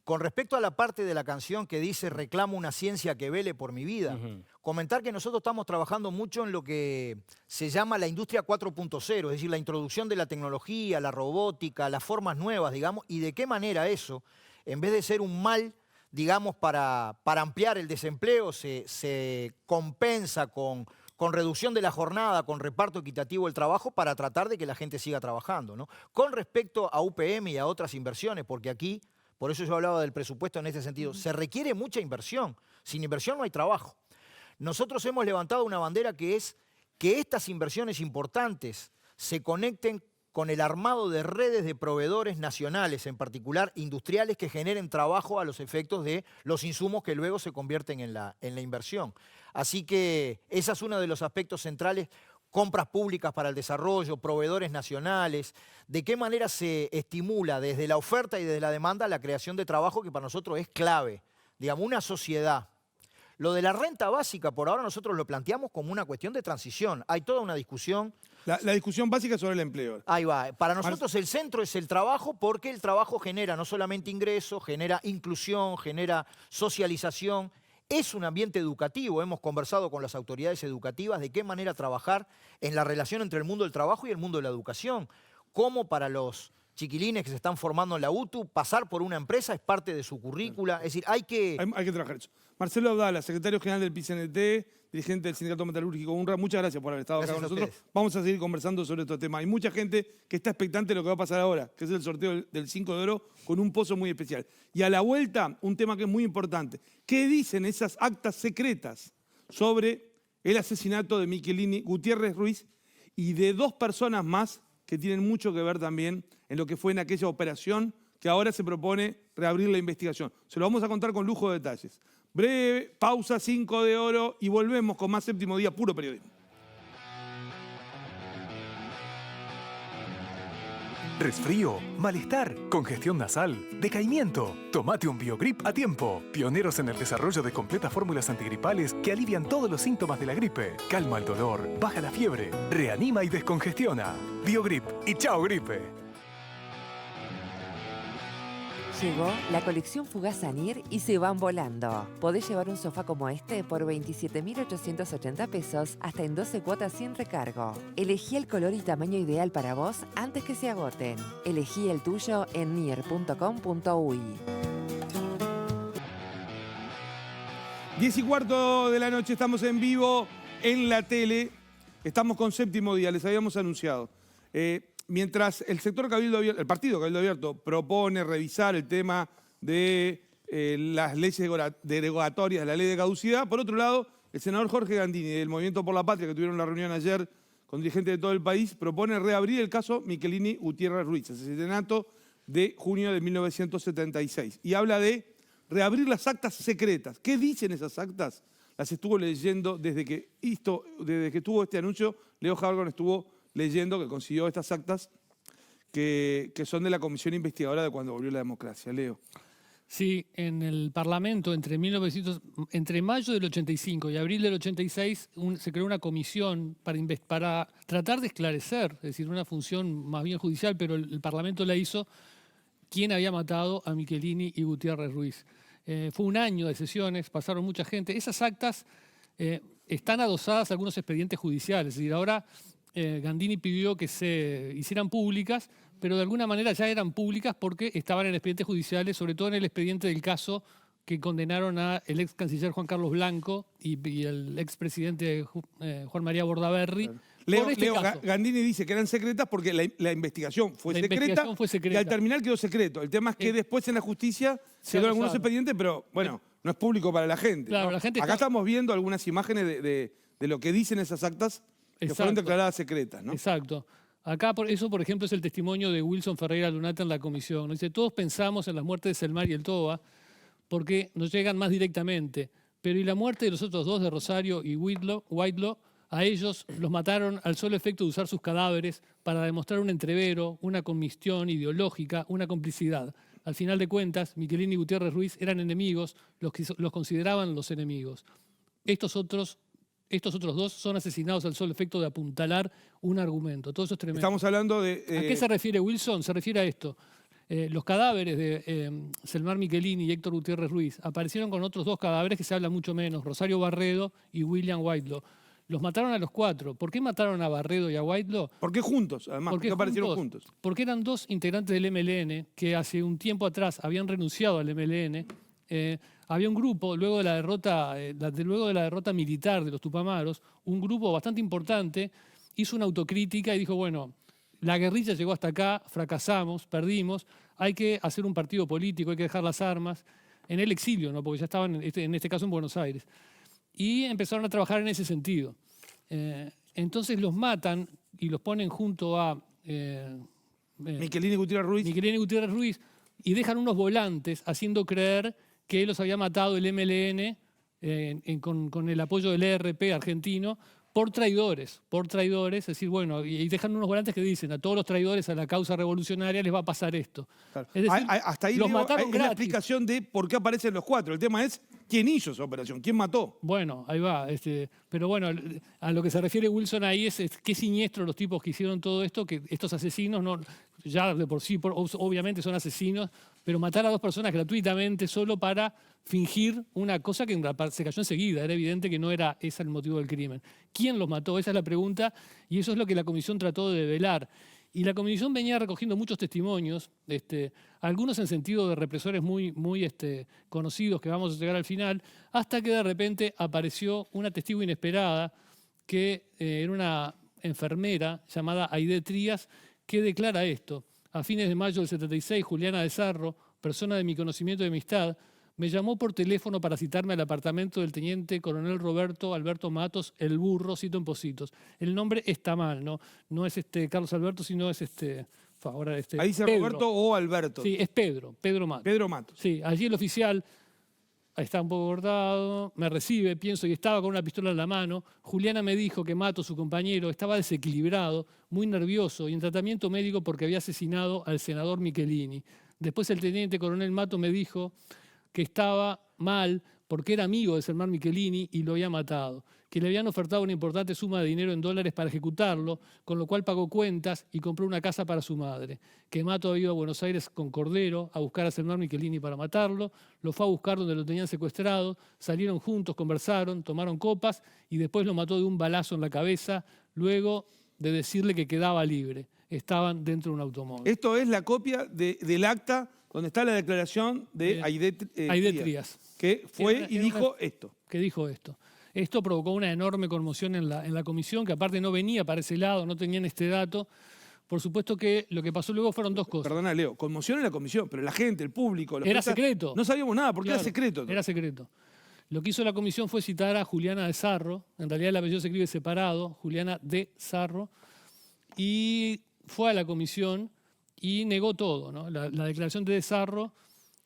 Con respecto a la parte de la canción que dice reclamo una ciencia que vele por mi vida, comentar que nosotros estamos trabajando mucho en lo que se llama la industria 4.0, es decir, la introducción de la tecnología, la robótica, las formas nuevas, digamos, y de qué manera eso, en vez de ser un mal, digamos, para ampliar el desempleo, se compensa con reducción de la jornada, con reparto equitativo del trabajo para tratar de que la gente siga trabajando, ¿no? Con respecto a UPM y a otras inversiones, porque aquí... Por eso yo hablaba del presupuesto en este sentido. Se requiere mucha inversión. Sin inversión no hay trabajo. Nosotros hemos levantado una bandera que es que estas inversiones importantes se conecten con el armado de redes de proveedores nacionales, en particular industriales, que generen trabajo a los efectos de los insumos que luego se convierten en la inversión. Así que ese es uno de los aspectos centrales. Compras públicas para el desarrollo, proveedores nacionales, de qué manera se estimula desde la oferta y desde la demanda la creación de trabajo, que para nosotros es clave, digamos, una sociedad. Lo de la renta básica, por ahora nosotros lo planteamos como una cuestión de transición. Hay toda una discusión. La discusión básica sobre el empleo. Ahí va. Para nosotros el centro es el trabajo, porque el trabajo genera no solamente ingresos, genera inclusión, genera socialización. Es un ambiente educativo, hemos conversado con las autoridades educativas de qué manera trabajar en la relación entre el mundo del trabajo y el mundo de la educación, cómo para los chiquilines que se están formando en la UTU, pasar por una empresa es parte de su currícula. Es decir, hay que trabajar eso. Marcelo Abdala, secretario general del PICNT, dirigente del Sindicato Metalúrgico UNRWA, muchas gracias por haber estado acá con nosotros. Vamos a seguir conversando sobre estos temas. Hay mucha gente que está expectante de lo que va a pasar ahora, que es el sorteo del 5 de oro con un pozo muy especial. Y a la vuelta, un tema que es muy importante. ¿Qué dicen esas actas secretas sobre el asesinato de Michelini Gutiérrez Ruiz y de 2 personas más que tienen mucho que ver también en lo que fue en aquella operación que ahora se propone reabrir la investigación? Se lo vamos a contar con lujo de detalles. Breve pausa, 5 de oro y volvemos con más Séptimo Día, puro periodismo. Resfrío, malestar, congestión nasal, decaimiento. Tómate un Biogrip a tiempo. Pioneros en el desarrollo de completas fórmulas antigripales que alivian todos los síntomas de la gripe. Calma el dolor, baja la fiebre, reanima y descongestiona. Biogrip y chao gripe. Llegó la colección Fugaz Anir y se van volando. Podés llevar un sofá como este por 27.880 pesos hasta en 12 cuotas sin recargo. Elegí el color y tamaño ideal para vos antes que se agoten. Elegí el tuyo en nier.com.uy. 10:15 de la noche, estamos en vivo en la tele. Estamos con Séptimo Día, les habíamos anunciado. Mientras el sector Cabildo Abierto, el partido Cabildo Abierto propone revisar el tema de las leyes derogatorias de la ley de caducidad, por otro lado, el senador Jorge Gandini del Movimiento por la Patria, que tuvieron la reunión ayer con dirigentes de todo el país, propone reabrir el caso Michelini Gutiérrez Ruiz, asesinato de junio de 1976. Y habla de reabrir las actas secretas. ¿Qué dicen esas actas? Las estuvo leyendo desde que tuvo este anuncio. Leo Hargon estuvo leyendo que consiguió estas actas que son de la comisión investigadora de cuando volvió la democracia. Leo. Sí, en el Parlamento entre mayo del 85 y abril del 86 se creó una comisión para tratar de esclarecer, es decir, una función más bien judicial, pero el Parlamento la hizo, quién había matado a Michelini y Gutiérrez Ruiz. Fue un año de sesiones, pasaron mucha gente. Esas actas están adosadas a algunos expedientes judiciales, es decir, ahora Gandini pidió que se hicieran públicas, pero de alguna manera ya eran públicas porque estaban en expedientes judiciales, sobre todo en el expediente del caso que condenaron al ex canciller Juan Carlos Blanco y el expresidente Juan María Bordaberry. Claro. Leo Gandini dice que eran secretas porque la investigación fue secreta y al terminar quedó secreto. El tema es que después en la justicia se dieron algunos expedientes, pero bueno, no es público para la gente. Claro, ¿no? la gente Acá estamos viendo algunas imágenes de lo que dicen esas actas que fueron declaradas secretas, ¿no? Exacto. Acá, por ejemplo, es el testimonio de Wilson Ferreira Lunata en la comisión. Dice, todos pensamos en las muertes de Selmar y el Toba porque nos llegan más directamente. Pero ¿y la muerte de los otros 2, de Rosario y Whitelaw? A ellos los mataron al solo efecto de usar sus cadáveres para demostrar un entrevero, una conmisión ideológica, una complicidad. Al final de cuentas, Michelini y Gutiérrez Ruiz eran enemigos, los consideraban los enemigos. Estos otros 2 son asesinados al solo efecto de apuntalar un argumento. Todo eso es tremendo. Estamos hablando de... ¿A qué se refiere Wilson? Se refiere a esto. Los cadáveres de Selmar Michelini y Héctor Gutiérrez Ruiz aparecieron con otros 2 cadáveres que se habla mucho menos, Rosario Barredo y William Whitelaw. Los mataron a los 4. ¿Por qué mataron a Barredo y a Whitelaw? ¿Por qué juntos, además? ¿Por qué aparecieron juntos? Porque eran 2 integrantes del MLN que hace un tiempo atrás habían renunciado al MLN. Había un grupo, luego de la derrota militar de los Tupamaros, un grupo bastante importante hizo una autocrítica y dijo, bueno, la guerrilla llegó hasta acá, fracasamos, perdimos, hay que hacer un partido político, hay que dejar las armas, en el exilio, ¿no? Porque ya estaban, en este caso, en Buenos Aires. Y empezaron a trabajar en ese sentido. Entonces los matan y los ponen junto a Michelini y Gutiérrez Ruiz y dejan unos volantes haciendo creer que los había matado el MLN con el apoyo del ERP argentino por traidores, es decir, bueno, y dejan unos volantes que dicen a todos los traidores a la causa revolucionaria les va a pasar esto. Claro. Es decir, hasta ahí los mataron hay gratis. la explicación de por qué aparecen los 4. El tema es quién hizo esa operación, quién mató. Bueno, ahí va. Pero bueno, a lo que se refiere Wilson ahí es qué siniestro los tipos que hicieron todo esto, que estos asesinos, ya de por sí, obviamente son asesinos, pero matar a 2 personas gratuitamente solo para fingir una cosa que se cayó enseguida. Era evidente que no era ese el motivo del crimen. ¿Quién los mató? Esa es la pregunta y eso es lo que la comisión trató de develar. Y la comisión venía recogiendo muchos testimonios, algunos en sentido de represores muy conocidos que vamos a llegar al final, hasta que de repente apareció una testigo inesperada que era una enfermera llamada Aide Trías, que declara esto. A fines de mayo del 76, Juliana de Sarro, persona de mi conocimiento y amistad, me llamó por teléfono para citarme al apartamento del teniente coronel Roberto Alberto Matos, el burro, cito en Positos. El nombre está mal, no es Carlos Alberto, sino es ahora Ahí dice Pedro. Roberto o Alberto. Sí, es Pedro Matos. Pedro Matos. Sí, allí el oficial, ahí está un poco cortado, me recibe, pienso, y estaba con una pistola en la mano. Juliana me dijo que Matos, su compañero, estaba desequilibrado, muy nervioso y en tratamiento médico porque había asesinado al senador Michelini. Después el teniente coronel Matos me dijo que estaba mal porque era amigo de Selmar Michelini y lo había matado, que le habían ofertado una importante suma de dinero en dólares para ejecutarlo, con lo cual pagó cuentas y compró una casa para su madre, que Mato había ido a Buenos Aires con Cordero a buscar a Selmar Michelini para matarlo, lo fue a buscar donde lo tenían secuestrado, salieron juntos, conversaron, tomaron copas y después lo mató de un balazo en la cabeza, luego de decirle que quedaba libre. Estaban dentro de un automóvil. Esto es la copia del acta donde está la declaración de Aide Trías. Que fue y dijo esto. Que dijo esto. Esto provocó una enorme conmoción en la comisión, que aparte no venía para ese lado, no tenían este dato. Por supuesto que lo que pasó luego fueron dos cosas. Perdona, Leo, conmoción en la comisión, pero la gente, el público... Era secreto. No sabíamos nada, porque Claro, era secreto. Era secreto. Lo que hizo la comisión fue citar a Juliana de Sarro, en realidad el apellido se escribe separado, Juliana de Sarro, y fue a la comisión y negó todo, ¿no? La declaración de Sarro,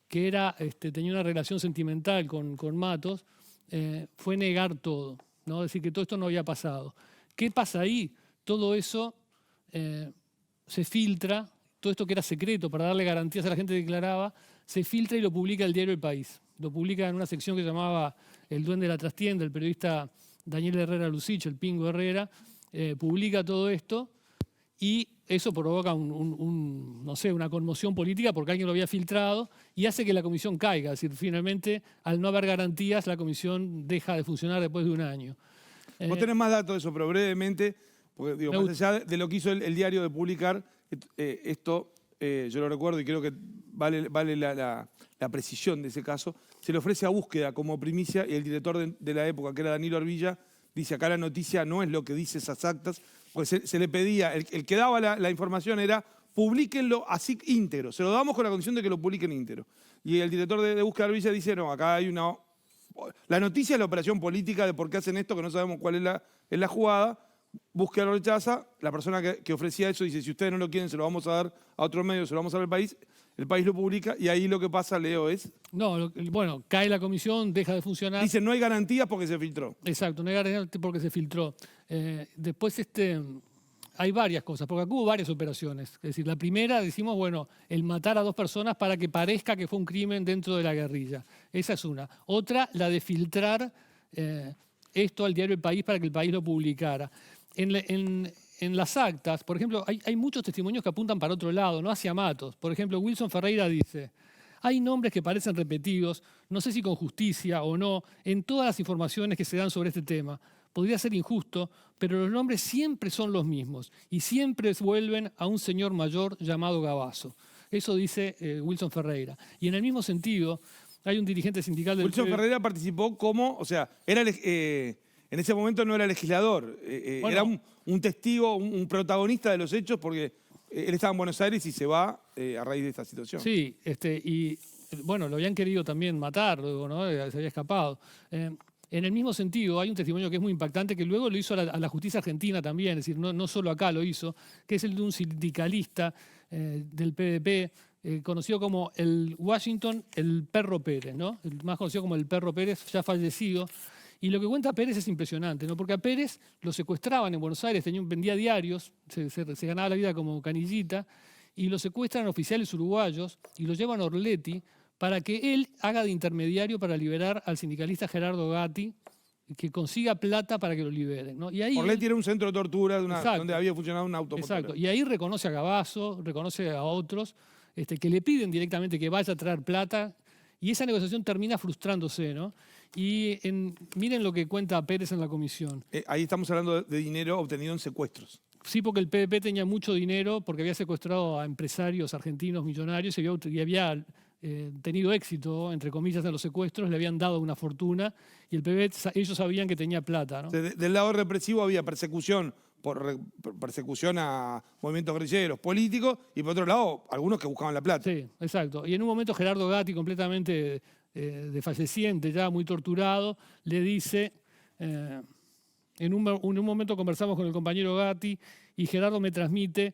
que tenía una relación sentimental con Matos, fue negar todo, ¿no? Decir que todo esto no había pasado. ¿Qué pasa ahí? Todo eso se filtra, todo esto que era secreto para darle garantías a la gente que declaraba, se filtra y lo publica el diario El País. Lo publica en una sección que llamaba El Duende de la Trastienda, el periodista Daniel Herrera Lucich, el Pingo Herrera, publica todo esto y eso provoca no sé, una conmoción política porque alguien lo había filtrado y hace que la comisión caiga. Es decir, finalmente, al no haber garantías, la comisión deja de funcionar después de un año. Vos tenés más datos de eso, pero brevemente, porque digo, más allá de lo que hizo el diario de publicar, esto yo lo recuerdo y creo que vale la precisión de ese caso, se le ofrece a Búsqueda como primicia y el director de la época, que era Danilo Arvilla, dice acá la noticia no es lo que dice esas actas, porque se le pedía, el que daba la información era publíquenlo así íntegro, se lo damos con la condición de que lo publiquen íntegro. Y el director de Búsqueda Arvilla dice, no, acá hay una... La noticia es la operación política de por qué hacen esto, que no sabemos cuál es la jugada. Búsqueda lo rechaza, la persona que ofrecía eso dice, si ustedes no lo quieren, se lo vamos a dar a otro medio, se lo vamos a dar al país. El país lo publica y ahí lo que pasa, Leo, es... No, bueno, cae la comisión, deja de funcionar. Dicen, no hay garantías porque se filtró. Exacto, no hay garantías porque se filtró. Después hay varias cosas, porque acá hubo varias operaciones. Es decir, la primera, decimos, bueno, el matar a dos personas para que parezca que fue un crimen dentro de la guerrilla. Esa es una. Otra, la de filtrar esto al diario El País para que el país lo publicara. En las actas, por ejemplo, hay muchos testimonios que apuntan para otro lado, no hacia Matos. Por ejemplo, Wilson Ferreira dice, hay nombres que parecen repetidos, no sé si con justicia o no, en todas las informaciones que se dan sobre este tema. Podría ser injusto, pero los nombres siempre son los mismos y siempre vuelven a un señor mayor llamado Gabazo. Eso dice Wilson Ferreira. Y en el mismo sentido, hay un dirigente sindical del... Wilson Ferreira participó como, o sea, en ese momento no era legislador, era un testigo, un protagonista de los hechos porque él estaba en Buenos Aires y se va a raíz de esta situación. Sí, y bueno, lo habían querido también matar, luego, ¿no? Se había escapado. En el mismo sentido, hay un testimonio que es muy impactante, que luego lo hizo a la justicia argentina también, es decir, no solo acá lo hizo, que es el de un sindicalista del PDP, conocido como el Washington, el Perro Pérez, ¿no? El más conocido como el Perro Pérez, ya fallecido. Y lo que cuenta Pérez es impresionante, ¿no? Porque a Pérez lo secuestraban en Buenos Aires, vendía diarios, se ganaba la vida como canillita, y lo secuestran oficiales uruguayos y lo llevan a Orletti para que él haga de intermediario para liberar al sindicalista Gerardo Gatti, que consiga plata para que lo liberen, ¿no? Y ahí Orletti era un centro de tortura donde había funcionado un automotor. Exacto, y ahí reconoce a Gabazo, reconoce a otros que le piden directamente que vaya a traer plata, y esa negociación termina frustrándose, ¿no? Y miren lo que cuenta Pérez en la comisión. Ahí estamos hablando de dinero obtenido en secuestros. Sí, porque el PDP tenía mucho dinero, porque había secuestrado a empresarios argentinos millonarios y había tenido éxito, entre comillas, en los secuestros, le habían dado una fortuna y el PDP, ellos sabían que tenía plata, ¿no? Del lado represivo había persecución, persecución a movimientos guerrilleros, políticos, y por otro lado, algunos que buscaban la plata. Sí, exacto. Y en un momento Gerardo Gatti, completamente desfalleciente, ya muy torturado, le dice... En un momento conversamos con el compañero Gatti y Gerardo me transmite,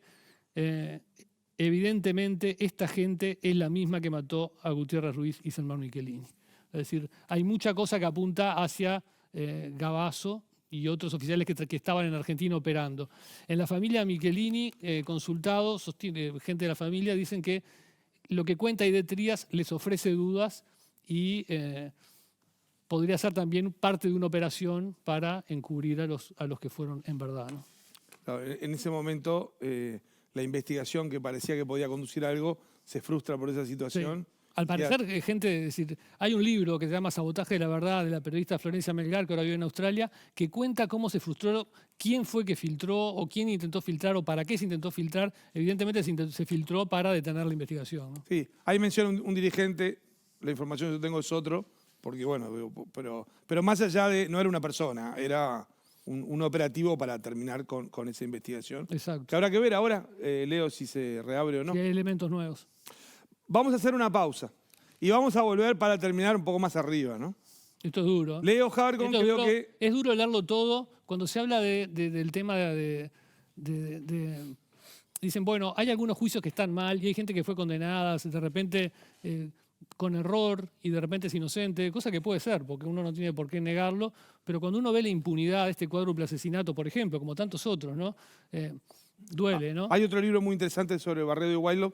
evidentemente esta gente es la misma que mató a Gutiérrez Ruiz y Salmán Michelini. Es decir, hay mucha cosa que apunta hacia Gavazo y otros oficiales que estaban en Argentina operando. En la familia Michelini, consultados, gente de la familia, dicen que lo que cuenta Aide Trías les ofrece dudas y... podría ser también parte de una operación para encubrir a los que fueron en verdad, ¿no? Claro, en ese momento, la investigación que parecía que podía conducir a algo se frustra por esa situación. Sí. Al parecer, hay un libro que se llama Sabotaje de la Verdad, de la periodista Florencia Melgar, que ahora vive en Australia, que cuenta cómo se frustró, quién fue que filtró o quién intentó filtrar o para qué se intentó filtrar. Evidentemente se filtró para detener la investigación, ¿no? Sí, ahí menciona un dirigente, la información que yo tengo es otro, porque bueno, pero más allá de, no era una persona, era un operativo para terminar con esa investigación. Exacto. Que habrá que ver ahora, Leo, si se reabre o no. Si hay elementos nuevos. Vamos a hacer una pausa y vamos a volver para terminar un poco más arriba, ¿no? Esto es duro. Leo Hargon, creo que... Es duro leerlo todo. Cuando se habla del tema dicen, bueno, hay algunos juicios que están mal y hay gente que fue condenada, de repente... con error y de repente es inocente, cosa que puede ser, porque uno no tiene por qué negarlo, pero cuando uno ve la impunidad de este cuádruple asesinato, por ejemplo, como tantos otros, ¿no? Duele, ¿no? Hay otro libro muy interesante sobre Barredo y Wilde,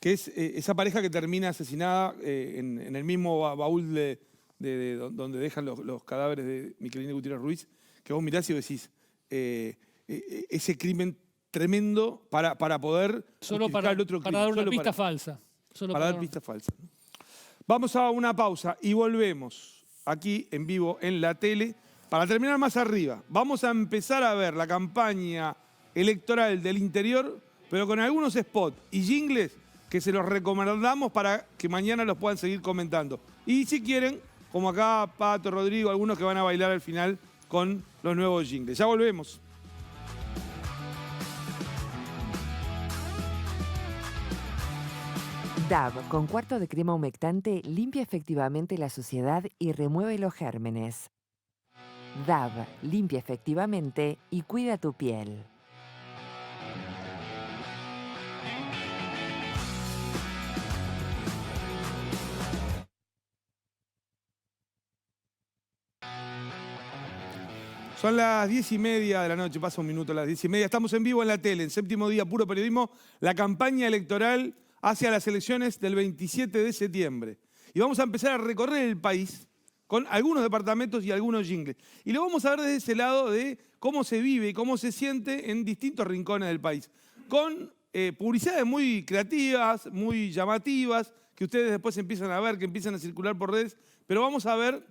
que es esa pareja que termina asesinada en el mismo baúl donde dejan los cadáveres de Michelini y Gutiérrez Ruiz, que vos mirás y decís, ese crimen tremendo para poder solo justificar el otro crimen. Para dar una pista falsa. Para dar pista falsa. Vamos a una pausa y volvemos aquí en vivo en la tele. Para terminar más arriba, vamos a empezar a ver la campaña electoral del interior, pero con algunos spots y jingles que se los recomendamos para que mañana los puedan seguir comentando. Y si quieren, como acá Pato, Rodrigo, algunos que van a bailar al final con los nuevos jingles. Ya volvemos. DAV con cuarto de crema humectante limpia efectivamente la suciedad y remueve los gérmenes. DAV limpia efectivamente y cuida tu piel. Son las 10:30 de la noche, pasa un minuto a las 10:30. Estamos en vivo en la tele, en Séptimo Día, Puro Periodismo, la campaña electoral hacia las elecciones del 27 de septiembre. Y vamos a empezar a recorrer el país con algunos departamentos y algunos jingles. Y lo vamos a ver desde ese lado de cómo se vive y cómo se siente en distintos rincones del país. Con publicidades muy creativas, muy llamativas, que ustedes después empiezan a ver, que empiezan a circular por redes. Pero vamos a ver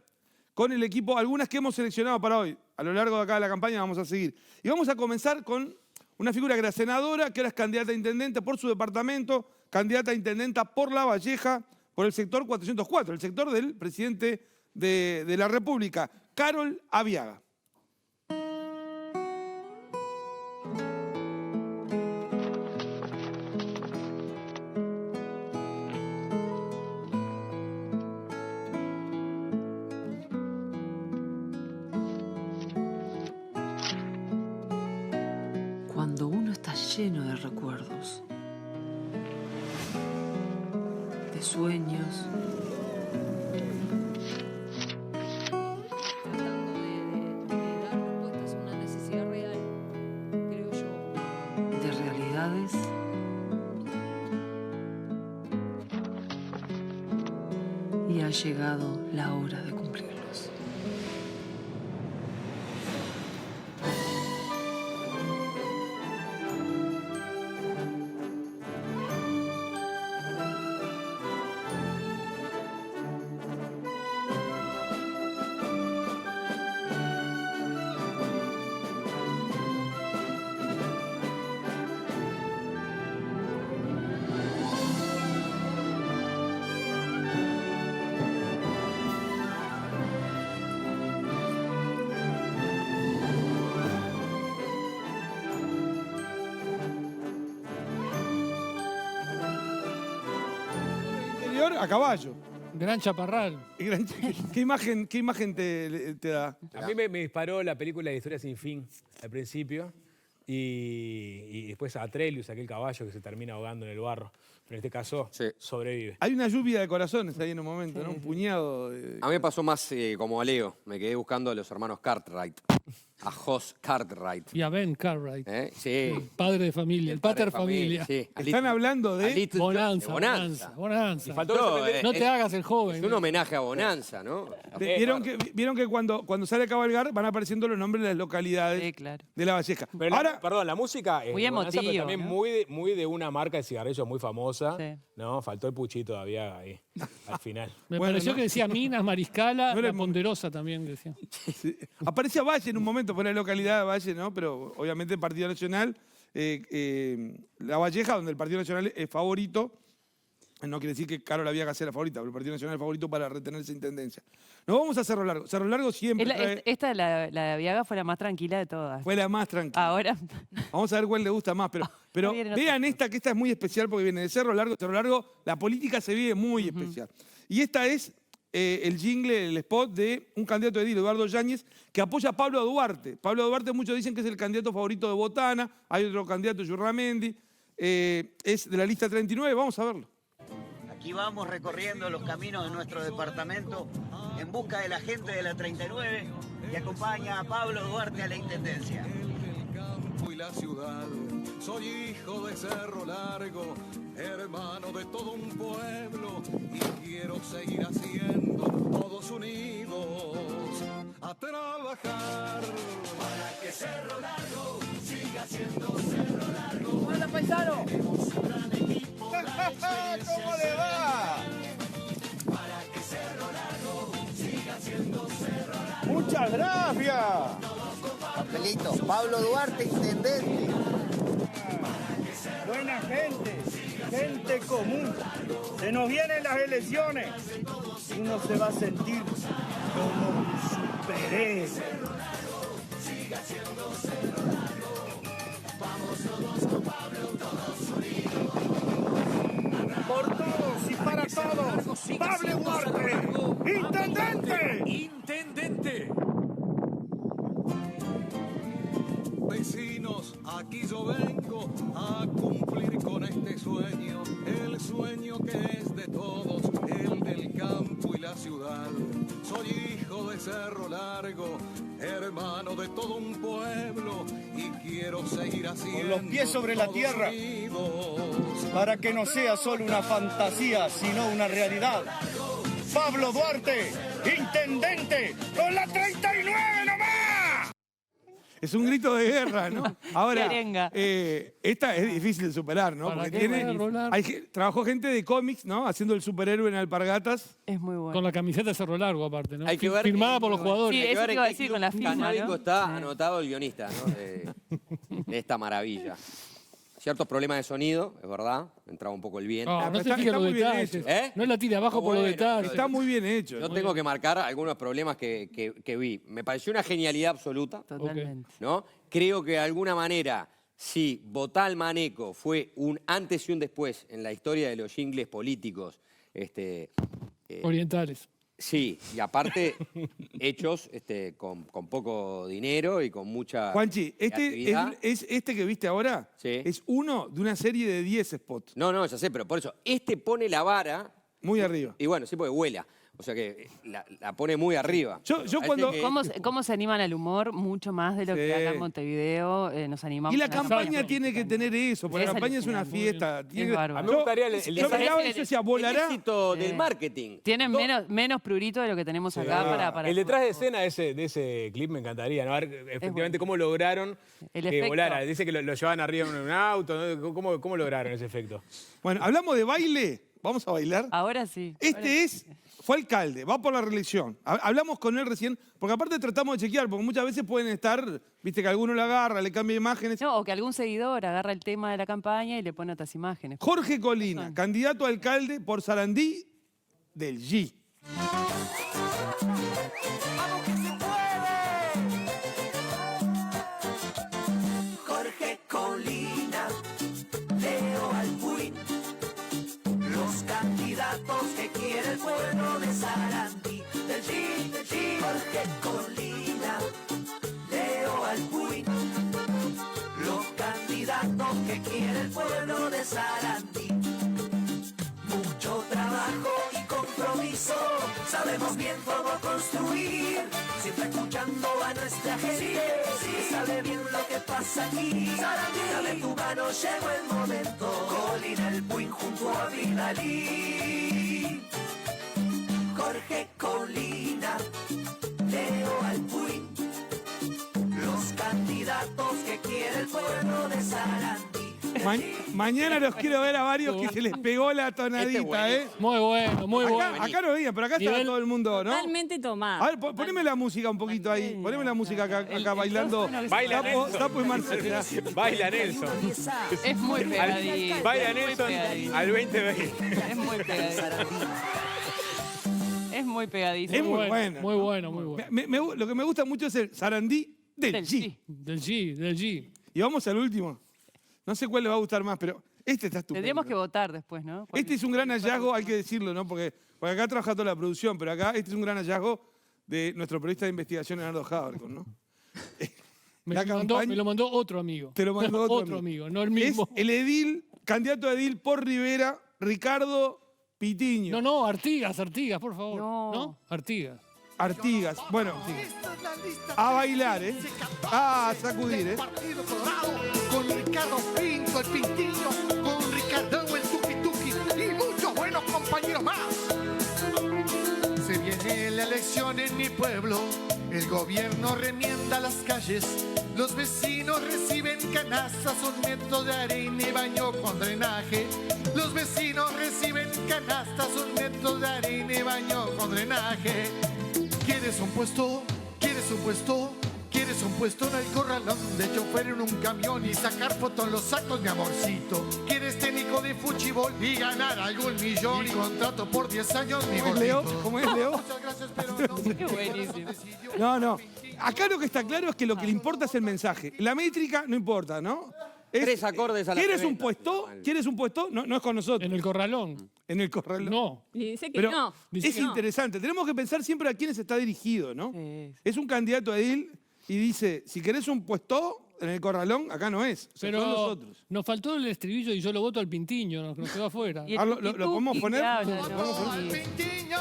con el equipo algunas que hemos seleccionado para hoy. A lo largo de acá de la campaña vamos a seguir. Y vamos a comenzar con una figura que era senadora, que ahora es candidata a intendente por su departamento, candidata a intendenta por La Valleja, por el sector 404, el sector del presidente de la República, Carol Aviaga. Cuando uno está lleno de recuerdos, de sueños, tratando de dar respuestas a una necesidad real, creo yo. de realidades, y ha llegado la hora de cumplirlos. interior a caballo. Gran chaparral. ¿Qué imagen te da? A mí me disparó la película de Historia sin fin al principio y después Atrelius, aquel caballo que se termina ahogando en el barro. Pero en este caso sobrevive. Hay una lluvia de corazones ahí en un momento, ¿no? Un puñado. A mí me pasó más como a Leo. Me quedé buscando a los hermanos Cartwright. A Jos Cartwright. Y a Ben Cartwright. Sí. Padre de familia, el pater familia. Sí. Están hablando de Bonanza. No te hagas el joven. Es un homenaje a Bonanza, ¿no? ¿Vieron que cuando sale a cabalgar van apareciendo los nombres de las localidades de La Valleja? Pero Ahora, perdón, la música es Muy Bonanza, pero emotivo, también ¿no? muy de una marca de cigarrillos muy famosa. Sí. No, faltó el Puchito todavía ahí, al final. Me pareció que decía Minas, Mariscala, La Ponderosa también decía. sí. Aparecía Valle en un momento, fue la localidad de Valle, ¿no? Pero obviamente el Partido Nacional, La Valleja, donde el Partido Nacional es favorito, no quiere decir que Carol Aviaga sea la favorita, pero el Partido Nacional es favorito para retener esa intendencia. Nos vamos a Cerro Largo. Cerro Largo siempre La de Aviaga fue la más tranquila de todas. fue la más tranquila. Ahora, Vamos a ver cuál le gusta más, pero viene vean esta, que esta es muy especial porque viene de Cerro Largo. Cerro Largo, la política se vive muy especial. Y esta es el jingle, el spot de un candidato de edil, Eduardo Yáñez, que apoya a Pablo Duarte. Pablo Duarte, muchos dicen que es el candidato favorito de Botana. Hay otro candidato, Yurramendi. Es de la lista 39. Vamos a verlo. Aquí vamos recorriendo los caminos de nuestro departamento en busca de la gente de la 39 que acompaña a Pablo Duarte a la intendencia. Y la ciudad, soy hijo de Cerro Largo, hermano de todo un pueblo y quiero seguir haciendo todos unidos a trabajar para que Cerro Largo siga siendo Cerro Largo. ¡Hola, paisano! Tenemos un gran equipo. ¿Cómo le va? Para que Cerro Largo siga siendo Cerro Largo. ¡Muchas gracias! Papelito, Pablo Duarte, intendente. Buena gente, gente común. Se nos vienen las elecciones y uno se va a sentir como un superhéroe. Siga siendo Cerro Largo. Vamos todos con Pablo, todos unidos. Por todos y para todos, Pablo Duarte, intendente. Intendente. Vecinos, aquí yo vengo a cumplir con este sueño, el sueño que es de todos, el del campo y la ciudad. Soy hijo de Cerro Largo, hermano de todo un pueblo y quiero seguir haciendo Con los pies sobre la tierra, para que no sea solo una fantasía, sino una realidad. Pablo Duarte, intendente, con la 39 nomás. Es un grito de guerra, ¿no? Ahora, Merenga. esta es difícil de superar, ¿no? ¿Para Porque qué voy a rolar? trabajó gente de cómics, ¿no? Haciendo el superhéroe en Alpargatas. es muy bueno. Con la camiseta de Cerro Largo, aparte, ¿no? Hay que ver Firmada por los jugadores. Sí, Hay que eso ver te en iba a qué decir club con la firma, canábico ¿no? está Sí. anotado el guionista, ¿no? De esta maravilla. Ciertos problemas de sonido, es verdad. Entraba un poco el viento. No, no se Está- fijen está los muy bien detalles. hecho. No la tire abajo por los Bueno, detalles. Está muy bien hecho. Yo tengo que marcar algunos problemas que vi. Me pareció una genialidad absoluta, Totalmente. ¿no? Creo que de alguna manera, si Botal Maneco fue un antes y un después en la historia de los jingles políticos, Orientales. sí, y aparte hechos con poco dinero y con mucha Juanchi, creatividad. este que viste ahora Sí. es uno de una serie de 10 spots. No, ya sé, pero por eso, pone la vara. Muy arriba. Y bueno, sí, porque vuela. O sea que la pone muy arriba. Yo Parece cuando- que- ¿Cómo se animan al humor? Mucho más de lo que Sí. acá en Montevideo nos animamos. Y la a campaña tiene que tener eso, porque la Es campaña es una alucinante. fiesta. Tiene que- bárbaro. A mí me gustaría el yo miraba y yo decía, volará. El éxito Sí. del marketing. Tienen menos prurito de lo que tenemos acá para El detrás de escena de ese clip me encantaría, ¿no? A ver efectivamente cómo lograron El que efecto. volara. Dice que lo llevaban arriba en un auto, ¿no? ¿Cómo lograron ese efecto? Bueno, hablamos de baile. Vamos a bailar. Ahora sí. Fue alcalde, va por la reelección. Hablamos con él recién, porque aparte tratamos de chequear, porque muchas veces pueden estar, viste que alguno lo agarra, le cambia imágenes. No, o que algún seguidor agarra el tema de la campaña y le pone otras imágenes. Jorge Colina, candidato a alcalde por Sarandí del G. Jorge Colina, Leo Albuín, los candidatos candidatos que quiere el pueblo de Sarandí. Del G, Jorge Colina, Leo Alpuy. Los candidatos que quiere el pueblo de Sarandí. Mucho trabajo y compromiso, sabemos bien cómo construir. Siempre escuchando a nuestra gente, que sabe bien lo que pasa aquí. Sarandí, dame tu mano, llegó el momento. Colina, el Puy junto a Vidalí. Jorge Colina, Leo Alpuy. Los candidatos que quiere el pueblo de Sarandí. Mañana los quiero ver a varios que se les pegó la tonadita, ¿eh? Muy bueno, muy bueno. Acá no veía, pero acá estaba todo el mundo, ¿no? Totalmente tomado. A ver, poneme la música un poquito ahí. Poneme la música acá bailando. Baila Sapo, Nelson. Sapo y Marcela. Baila Nelson. Es muy pegadito. Baila Nelson al 2020. Es muy pegadito. Es muy pegadito. Es muy bueno. Muy bueno, muy bueno. Lo que me gusta mucho es el Sarandí del G. Del G. Y vamos al último. No sé cuál les va a gustar más, pero este está estupendo. Tendríamos que votar después, ¿no? Este es un gran hallazgo, hay que decirlo, ¿no? Porque acá trabaja toda la producción, pero acá este es un gran hallazgo de nuestro periodista de investigación, Leonardo Havercorn, ¿no? Me lo mandó otro amigo. Te lo mandó otro amigo, no el mismo. Es el edil, candidato a edil por Rivera, Ricardo Pitiño. No, Artigas, por favor. ¿No? Artigas. Artigas. Bueno, a bailar, ¿eh? A sacudir, ¿eh? Partido Colorado, con Ricardo Pinto, el Pintillo, con Ricardo, el Tuki Tuki y muchos buenos compañeros más. Se viene la elección en mi pueblo, el gobierno remienda las calles, los vecinos reciben canastas, 1 metro de arena y baño con drenaje. Los vecinos reciben canastas, 1 metro de arena y baño con drenaje. ¿Quieres un puesto? ¿Quieres un puesto? ¿Quieres un puesto en el corralón de chofer en un camión y sacar fotos en los sacos, mi amorcito? ¿Quieres técnico de fútbol y ganar algún millón y contrato por 10 años, mi gordito? ¿Cómo es, Leo? Muchas gracias, pero no. Qué buenísimo. No. Acá lo que está claro es que lo que le importa es el mensaje. La métrica no importa, ¿no? 3 acordes a la ¿Quieres un tremenda. puesto? ¿Quieres un puesto? No es con nosotros. En el corralón. En el corralón. No. Y dice que Pero no. es interesante. Tenemos que pensar siempre a quiénes está dirigido, ¿no? Es un candidato a edil y dice, si querés un puesto en el corralón, acá no es. O sea, Pero son nosotros. nos faltó el estribillo y yo lo voto al Pintiño, nos quedó afuera. Y el ¿Lo Tuki podemos Tuki poner? que habla, ¿Lo ¿no? podemos poner? Pintiño.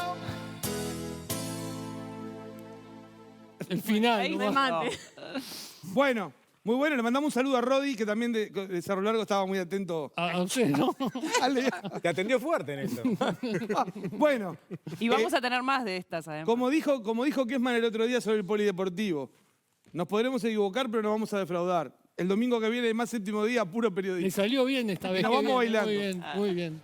El final. Ahí nomás. remate. Bueno, muy bueno. Le mandamos un saludo a Rodi, que también de Cerro Largo estaba muy atento. A usted, ¿no? Te atendió fuerte, Néstor. Bueno. Y vamos a tener más de estas, además. Como dijo Kessman el otro día sobre el polideportivo, nos podremos equivocar, pero no vamos a defraudar. El domingo que viene, más 7º día, puro periodismo. Le salió bien esta vez. Nos qué vamos bien, bailando. Muy bien, muy bien.